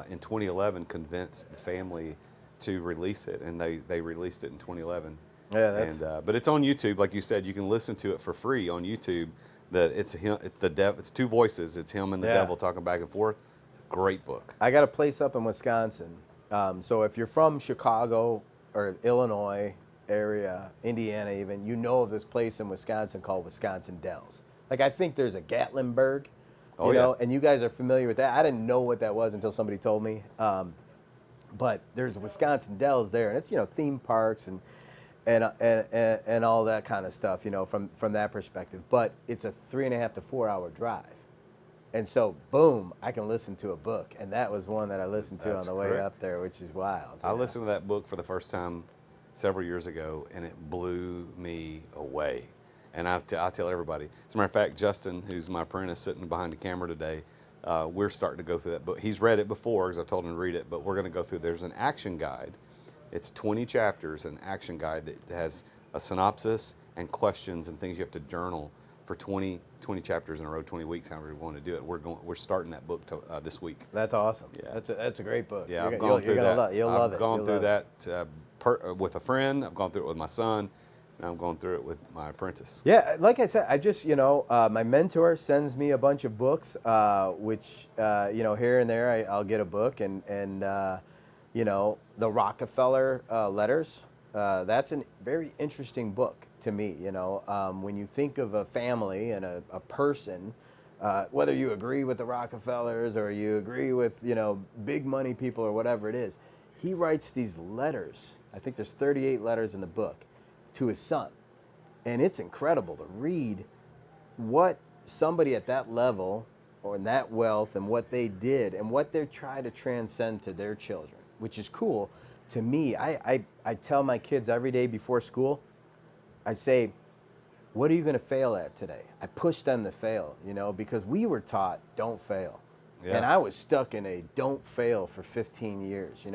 in 2011, convinced the family to release it, and they released it in 2011. Yeah, that's... And but it's on YouTube, like you said. You can listen to it for free on YouTube. That it's him, it's the devil. It's two voices. It's him and the Yeah. devil talking back and forth. Great book. I got a place up in Wisconsin. So if you're from Chicago or Illinois area, Indiana even, you know of this place in Wisconsin called Wisconsin Dells. Like, I think there's a Gatlinburg, Oh, you know, yeah. and you guys are familiar with that. I didn't know what that was until somebody told me. But there's a Wisconsin Dells there, and it's, theme parks and all that kind of stuff, from that perspective. But it's a 3.5 to 4 hour drive. And so, boom, I can listen to a book. And that was one that I listened to That's on the way correct. up there, which is wild. I listened to that book for the first time several years ago, and it blew me away. And I tell everybody. As a matter of fact, Justin, who's my apprentice sitting behind the camera today, we're starting to go through that book. He's read it before because I told him to read it, but we're going to go through. There's an action guide. It's 20 chapters, an action guide that has a synopsis and questions and things you have to journal for 20 chapters in a row, 20 weeks, however you want to do it. We're starting that book this week. That's awesome. Yeah. That's a great book. Yeah, You're I've gonna- gone through you're gonna that. You'll love it. I've gone You'll through love it. that with a friend. I've gone through it with my son, and I'm going through it with my apprentice. Yeah, like I said, I just, my mentor sends me a bunch of books, which, here and there I'll get a book, and the Rockefeller letters, that's a very interesting book to me, when you think of a family and a person, whether you agree with the Rockefellers or you agree with, big money people or whatever it is, he writes these letters. I think there's 38 letters in the book to his son. And it's incredible to read what somebody at that level or in that wealth and what they did and what they're trying to transcend to their children, which is cool. To me, I tell my kids every day before school, I say, what are you going to fail at today? I push them to fail, because we were taught don't fail. Yeah. And I was stuck in a don't fail for 15 years.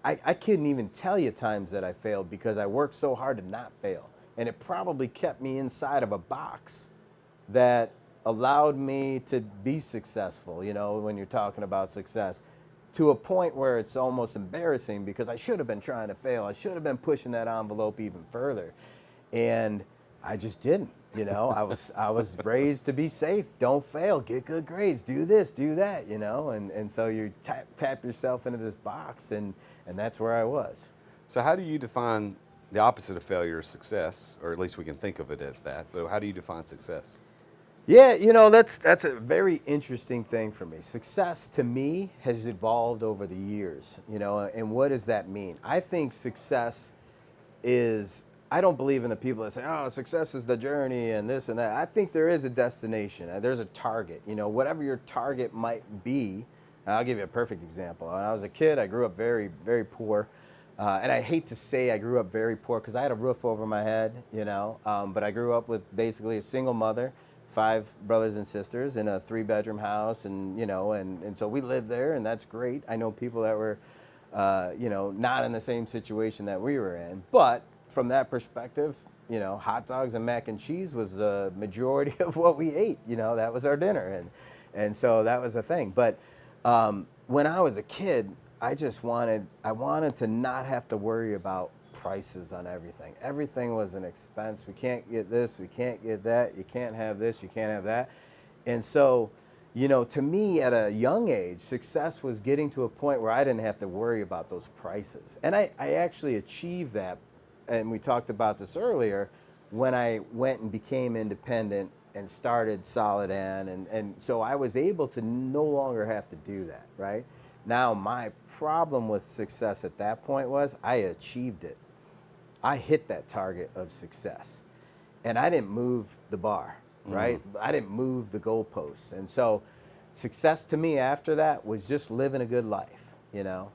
I couldn't even tell you times that I failed because I worked so hard to not fail. And it probably kept me inside of a box that allowed me to be successful, when you're talking about success, to a point where it's almost embarrassing because I should have been trying to fail. I should have been pushing that envelope even further. And I just didn't, I was raised to be safe. Don't fail, get good grades, do this, do that, and so you tap yourself into this box, and that's where I was. So how do you define the opposite of failure is success, or at least we can think of it as that, but how do you define success? Yeah, that's a very interesting thing for me. Success to me has evolved over the years, and what does that mean? I think success is, I don't believe in the people that say, oh, success is the journey and this and that. I think there is a destination. There's a target, whatever your target might be. I'll give you a perfect example. When I was a kid, I grew up very, very poor. And I hate to say I grew up very poor because I had a roof over my head, but I grew up with basically a single mother, 5 brothers and sisters in a 3-bedroom house, and so we lived there, and that's great. I know people that were, not in the same situation that we were in, but from that perspective, hot dogs and mac and cheese was the majority of what we ate. That was our dinner, and so that was the thing. But when I was a kid, I wanted to not have to worry about prices on everything. Everything was an expense. We can't get this, we can't get that, you can't have this, you can't have that. And so, to me at a young age, success was getting to a point where I didn't have to worry about those prices. And I actually achieved that, and we talked about this earlier, when I went and became independent and started Solidan, and so I was able to no longer have to do that, right? Now, my problem with success at that point was I achieved it. I hit that target of success. And I didn't move the bar, right? I didn't move the goalposts. And so success to me after that was just living a good life, you know.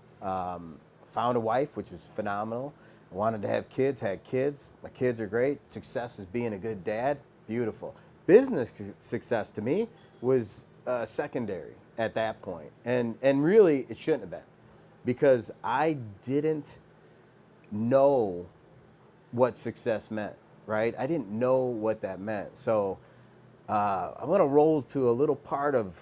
Found a wife, which was phenomenal. Wanted to have kids, had kids. My kids are great. Success is being a good dad, beautiful. Business success to me was secondary at that point. And really, it shouldn't have been, because I didn't know what success meant, right? I didn't know what that meant. So I'm going to roll to a little part of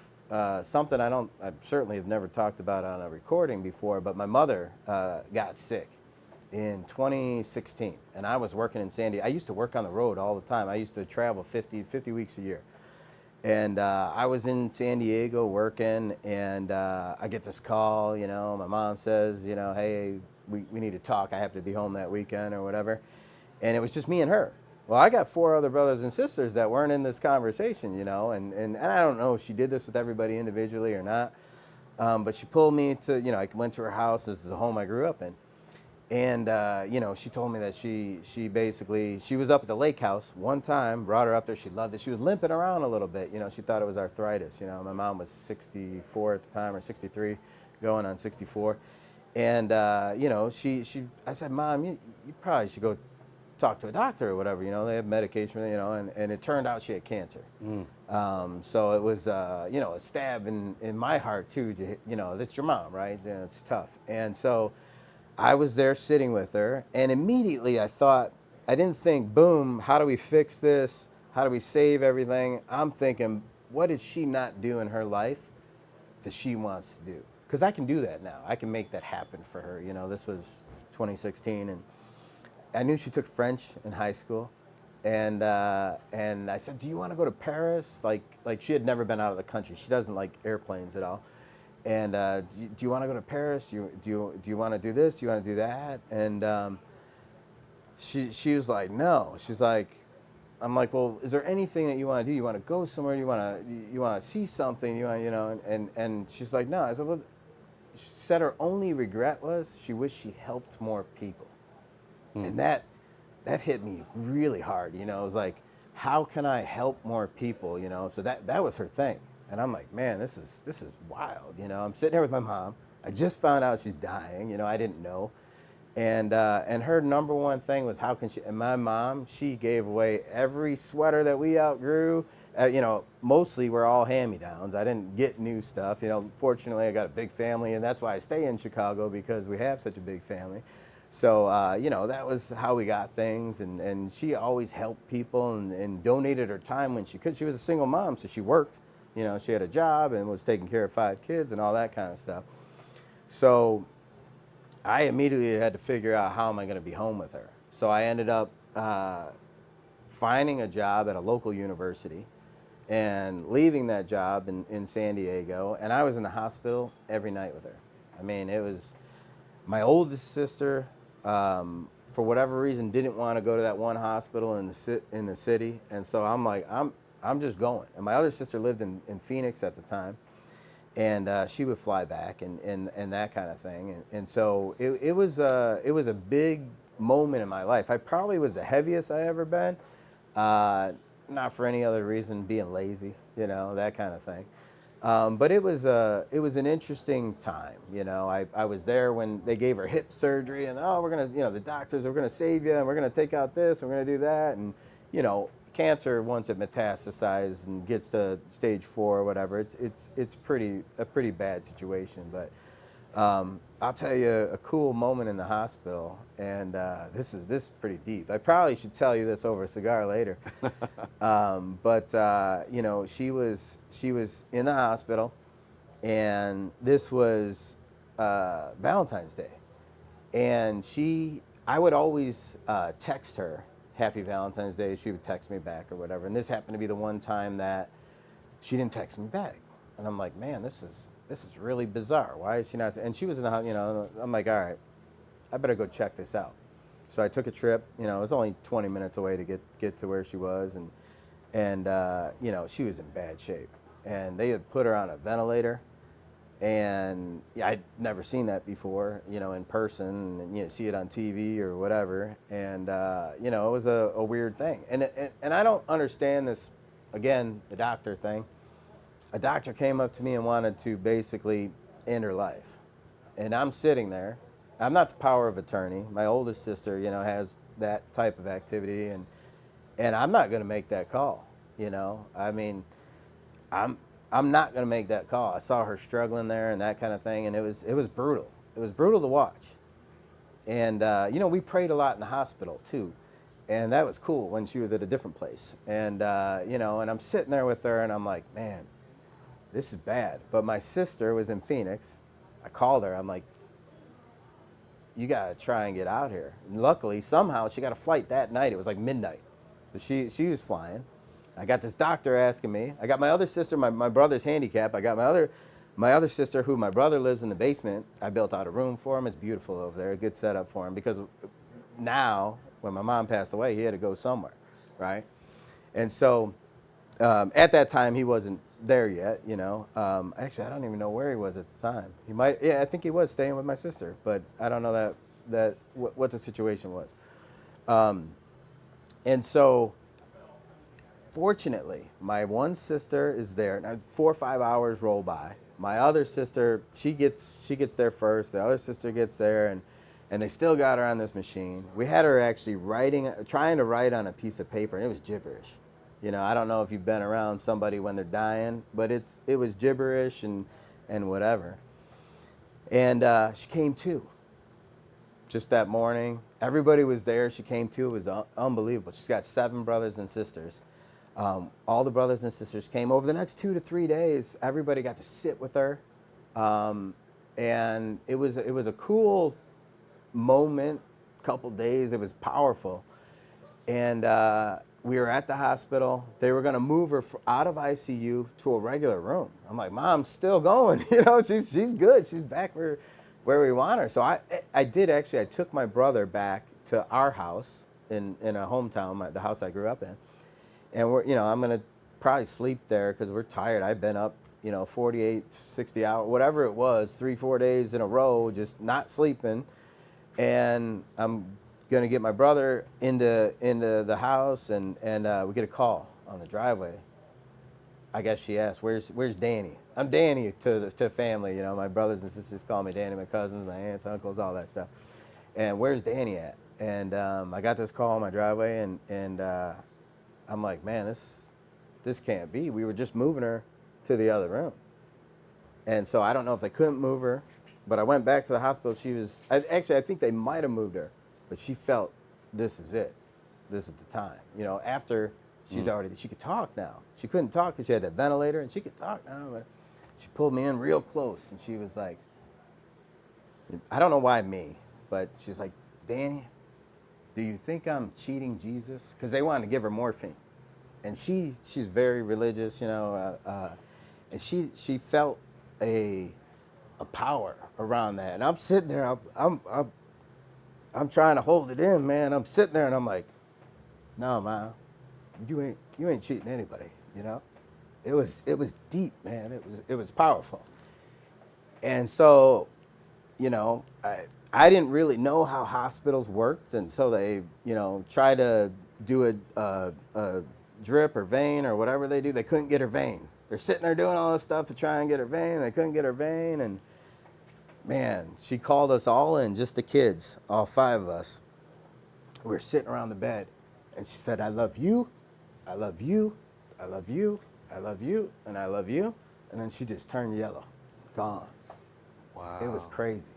something I certainly have never talked about on a recording before, but my mother got sick in 2016, and I was working in San Diego. I used to work on the road all the time. I used to travel 50 weeks a year. And I was in San Diego working, and I get this call, you know, my mom says, you know, hey, we need to talk. I happen to be home that weekend or whatever. And it was just me and her. Well, I got 4 other brothers and sisters that weren't in this conversation, you know, and I don't know if she did this with everybody individually or not, but she pulled me to, you know, I went to her house. This is the home I grew up in. And, you know, she told me that she was up at the lake house one time, brought her up there. She loved it. She was limping around a little bit. You know, she thought it was arthritis. You know, my mom was 64 at the time, or 63, going on 64. And, you know, I said, Mom, you probably should go talk to a doctor or whatever. You know, they have medication, you know, and it turned out she had cancer. So it was, you know, a stab in my heart too. You know, that's your mom, right? You know, it's tough. And so I was there sitting with her, and immediately I didn't think, boom, how do we fix this? How do we save everything? I'm thinking, what did she not do in her life that she wants to do? Because I can do that now. I can make that happen for her. You know, this was 2016, and I knew she took French in high school. And I said, do you want to go to Paris? Like she had never been out of the country. She doesn't like airplanes at all. And do you want to go to Paris? Do you want to do this? Do you want to do that? And she was like, no. She's like, I'm like, well, is there anything that you want to do? You want to go somewhere? You want to see something? You know? And she's like, no. I said, well, she said her only regret was she wished she helped more people. And that hit me really hard. You know, it was like, how can I help more people? You know, so that was her thing. And I'm like, man, this is wild. You know, I'm sitting here with my mom. I just found out she's dying. You know, I didn't know. And her number one thing was, how can she? And my mom, she gave away every sweater that we outgrew. You know, mostly we're all hand-me-downs. I didn't get new stuff. You know, fortunately, I got a big family, and that's why I stay in Chicago, because we have such a big family. So, you know, that was how we got things. And she always helped people and donated her time when she could. She was a single mom, so she worked. You know, she had a job and was taking care of 5 kids and all that kind of stuff. So I immediately had to figure out, how am I going to be home with her? So I ended up finding a job at a local university and leaving that job in San Diego. And I was in the hospital every night with her. I mean, it was my oldest sister, for whatever reason, didn't want to go to that one hospital in the city. And so I'm like, I'm just going. And my other sister lived in Phoenix at the time, and she would fly back and that kind of thing. And so it was a big moment in my life. I probably was the heaviest I ever been, not for any other reason, being lazy, you know, that kind of thing. But it was an interesting time. You know, I was there when they gave her hip surgery, and we're gonna, you know, the doctors are gonna save you, and we're gonna take out this, and we're gonna do that, and you know, cancer, once it metastasizes and gets to stage 4 or whatever, it's a pretty bad situation. But I'll tell you a cool moment in the hospital, and this is pretty deep. I probably should tell you this over a cigar later. But you know, she was in the hospital, and this was Valentine's Day, and I would always text her Happy Valentine's Day. She would text me back or whatever. And this happened to be the one time that she didn't text me back. And I'm like, man, this is really bizarre. Why is she not? And she was in the house, you know. I'm like, all right, I better go check this out. So I took a trip. You know, it was only 20 minutes away to get to where she was, and you know, she was in bad shape. And they had put her on a ventilator, And yeah, I'd never seen that before, in person, and see it on TV or whatever. And it was a weird thing. And I don't understand this. Again, the doctor thing. A doctor came up to me and wanted to basically end her life, and I'm sitting there. I'm not the power of attorney. My oldest sister, has that type of activity, and I'm not going to make that call. I mean, I'm not going to make that call. I saw her struggling there and that kind of thing, and it was brutal. It was brutal to watch. And we prayed a lot in the hospital too, and that was cool when she was at a different place. And and I'm sitting there with her, and I'm like, man, this is bad. But my sister was in Phoenix. I called her. I'm like, you got to try and get out here. And luckily, somehow, she got a flight that night. It was like midnight. So she was flying. I got this doctor asking me. I got my other sister, my brother's handicapped. I got my other sister, who my brother lives in the basement. I built out a room for him. It's beautiful over there, a good setup for him. Because now, when my mom passed away, he had to go somewhere, right? And so at that time, he wasn't there yet, Actually, I don't even know where he was at the time. He might, I think he was staying with my sister, but I don't know what the situation was. And so, fortunately, my one sister is there. Now, 4 or 5 hours roll by. My other sister, she gets there first. The other sister gets there, and they still got her on this machine. We had her actually trying to write on a piece of paper, and it was gibberish. I don't know if you've been around somebody when they're dying, but it was gibberish and whatever. And she came to. Just that morning, everybody was there. She came to. It was unbelievable. She's got 7 brothers and sisters. All the brothers and sisters came over the next 2 to 3 days. Everybody got to sit with her, and it was a cool moment. Couple days. It was powerful, and we were at the hospital. They were going to move her out of ICU to a regular room. I'm like, Mom's still going. She's good. She's back where we want her. So I did actually. I took my brother back to our house in a hometown, the house I grew up in. And I'm going to probably sleep there because we're tired. I've been up, 48, 60 hours, whatever it was, 3-4 days in a row, just not sleeping. And I'm going to get my brother into the house, and we get a call on the driveway. I guess she asked, where's Danny? I'm Danny to family. My brothers and sisters call me Danny, my cousins, my aunts, uncles, all that stuff. And where's Danny at? And I got this call on my driveway, and I'm like, man, this can't be. We were just moving her to the other room. And so I don't know if they couldn't move her, but I went back to the hospital. I think they might have moved her, but she felt this is it. This is the time. After she could talk now. She couldn't talk because she had that ventilator, and she could talk now. But she pulled me in real close, and she was like, I don't know why me, but she's like, Danny, do you think I'm cheating Jesus? Because they wanted to give her morphine. And she's very religious, and she felt a power around that. And I'm sitting there, I'm trying to hold it in, man. I'm sitting there, and I'm like, no, man, you ain't cheating anybody, It was deep, man. It was powerful. And so, I didn't really know how hospitals worked, and so they, try to do a drip or vein or whatever they do. They couldn't get her vein. They're sitting there doing all this stuff to try and get her vein. They couldn't get her vein, and man, she called us all in, just the kids, all 5 of us. We were sitting around the bed, and she said, I love you, I love you, I love you, I love you, and I love you. And then she just turned yellow, gone. Wow. It was crazy.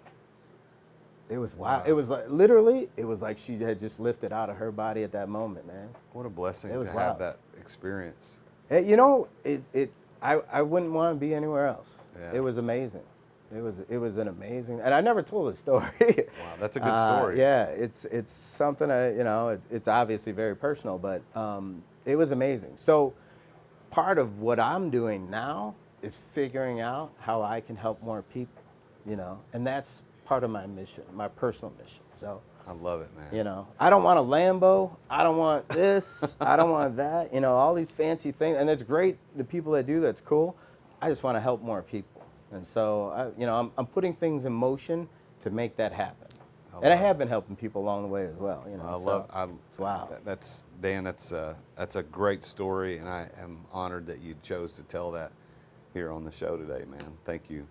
It was wild. Wow. It was like, literally, it was like she had just lifted out of her body at that moment, man. What a blessing to wild. have that experience. I wouldn't want to be anywhere else. Yeah. It was amazing. It was an amazing, and I never told the story. Wow, that's a good story. Yeah, it's something it's obviously very personal, but it was amazing. So part of what I'm doing now is figuring out how I can help more people, and that's part of my mission, my personal mission. So I love it, man. I don't want a Lambo. I don't want this. I don't want that. All these fancy things, and it's great. The people that do that's cool. I just want to help more people. And so, I'm putting things in motion to make that happen. And I have been helping people along the way as well. Wow. That's Dan. That's a great story, and I am honored that you chose to tell that here on the show today, man. Thank you.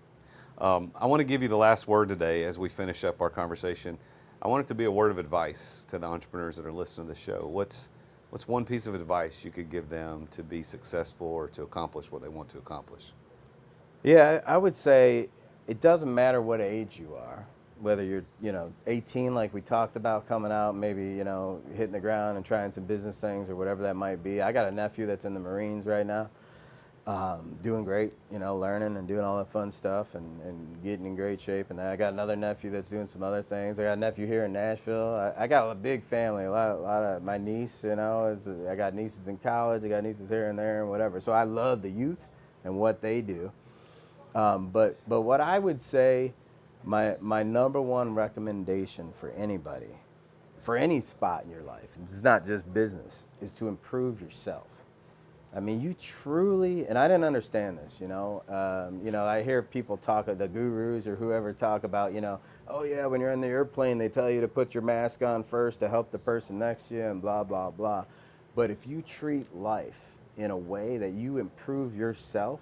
I want to give you the last word today as we finish up our conversation. I want it to be a word of advice to the entrepreneurs that are listening to the show. What's one piece of advice you could give them to be successful or to accomplish what they want to accomplish? Yeah, I would say it doesn't matter what age you are, whether you're 18 like we talked about, coming out, maybe hitting the ground and trying some business things or whatever that might be. I got a nephew that's in the Marines right now, doing great, learning and doing all that fun stuff and getting in great shape. And I got another nephew that's doing some other things. I got a nephew here in Nashville. I got a big family, a lot of my niece, I got nieces in college, I got nieces here and there and whatever. So I love the youth and what they do. But what I would say, my number one recommendation for anybody, for any spot in your life, it's not just business, is to improve yourself. I mean, you truly, and I didn't understand this, I hear people talk, the gurus or whoever talk about, oh yeah, when you're in the airplane, they tell you to put your mask on first to help the person next to you and blah, blah, blah. But if you treat life in a way that you improve yourself,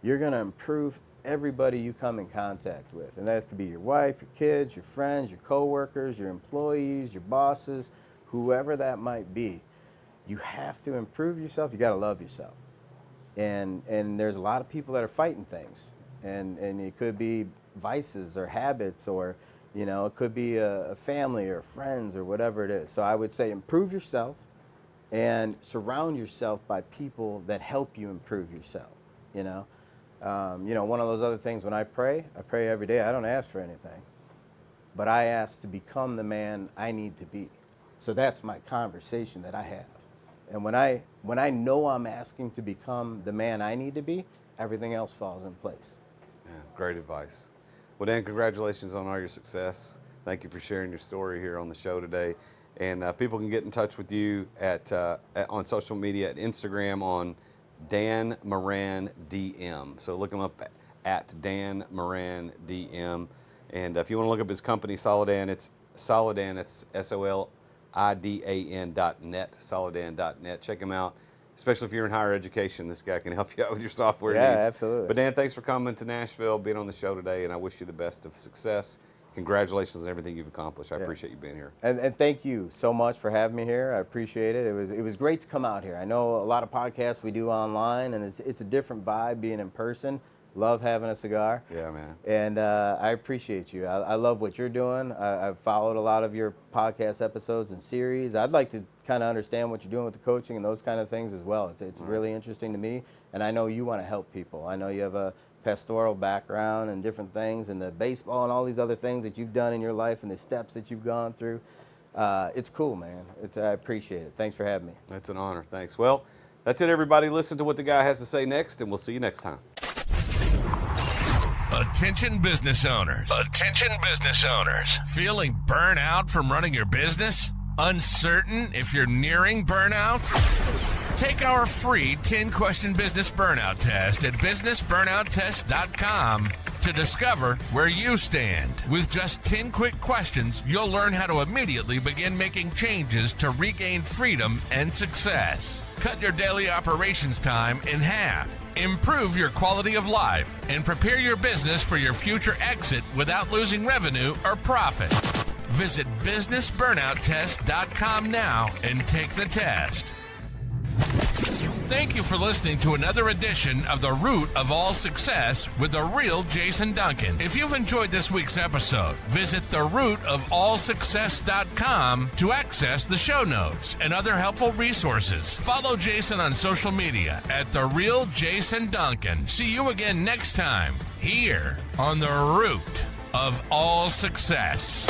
you're going to improve everybody you come in contact with. And that could be your wife, your kids, your friends, your coworkers, your employees, your bosses, whoever that might be. You have to improve yourself. You got to love yourself. And there's a lot of people that are fighting things. And it could be vices or habits, or, it could be a family or friends or whatever it is. So I would say improve yourself and surround yourself by people that help you improve yourself, one of those other things, when I pray every day. I don't ask for anything, but I ask to become the man I need to be. So that's my conversation that I have. And when I know I'm asking to become the man I need to be, everything else falls in place. Yeah, great advice. Well, Dan, congratulations on all your success. Thank you for sharing your story here on the show today. And people can get in touch with you on social media, at Instagram on Dan Moran DM. So look him up at Dan Moran DM. And if you want to look up his company, Solidan, it's Solidan, it's SOLIDAN.net, Solidan.net. Check him out, especially if you're in higher education. This guy can help you out with your software needs. Yeah, absolutely. But Dan, thanks for coming to Nashville, being on the show today, and I wish you the best of success. Congratulations on everything you've accomplished. I appreciate you being here. And thank you so much for having me here. I appreciate it. It was great to come out here. I know a lot of podcasts we do online, and it's a different vibe being in person. Love having a cigar. Yeah, man. And I appreciate you. I love what you're doing. I've followed a lot of your podcast episodes and series. I'd like to kind of understand what you're doing with the coaching and those kind of things as well. It's really interesting to me, and I know you want to help people. I know you have a pastoral background and different things, and the baseball and all these other things that you've done in your life and the steps that you've gone through. It's cool, man. I appreciate it. Thanks for having me. That's an honor. Thanks. Well, that's it, everybody. Listen to what the guy has to say next, and we'll see you next time. Attention business owners. Attention business owners. Feeling burnout from running your business? Uncertain if you're nearing burnout? Take our free 10-question business burnout test at businessburnouttest.com to discover where you stand. With just 10 quick questions, you'll learn how to immediately begin making changes to regain freedom and success. Cut your daily operations time in half. Improve your quality of life and prepare your business for your future exit without losing revenue or profit. Visit businessburnouttest.com now and take the test. Thank you for listening to another edition of The Root of All Success with the real Jason Duncan. If you've enjoyed this week's episode, visit therootofallsuccess.com to access the show notes and other helpful resources. Follow Jason on social media at The Real Jason Duncan. See you again next time here on The Root of All Success.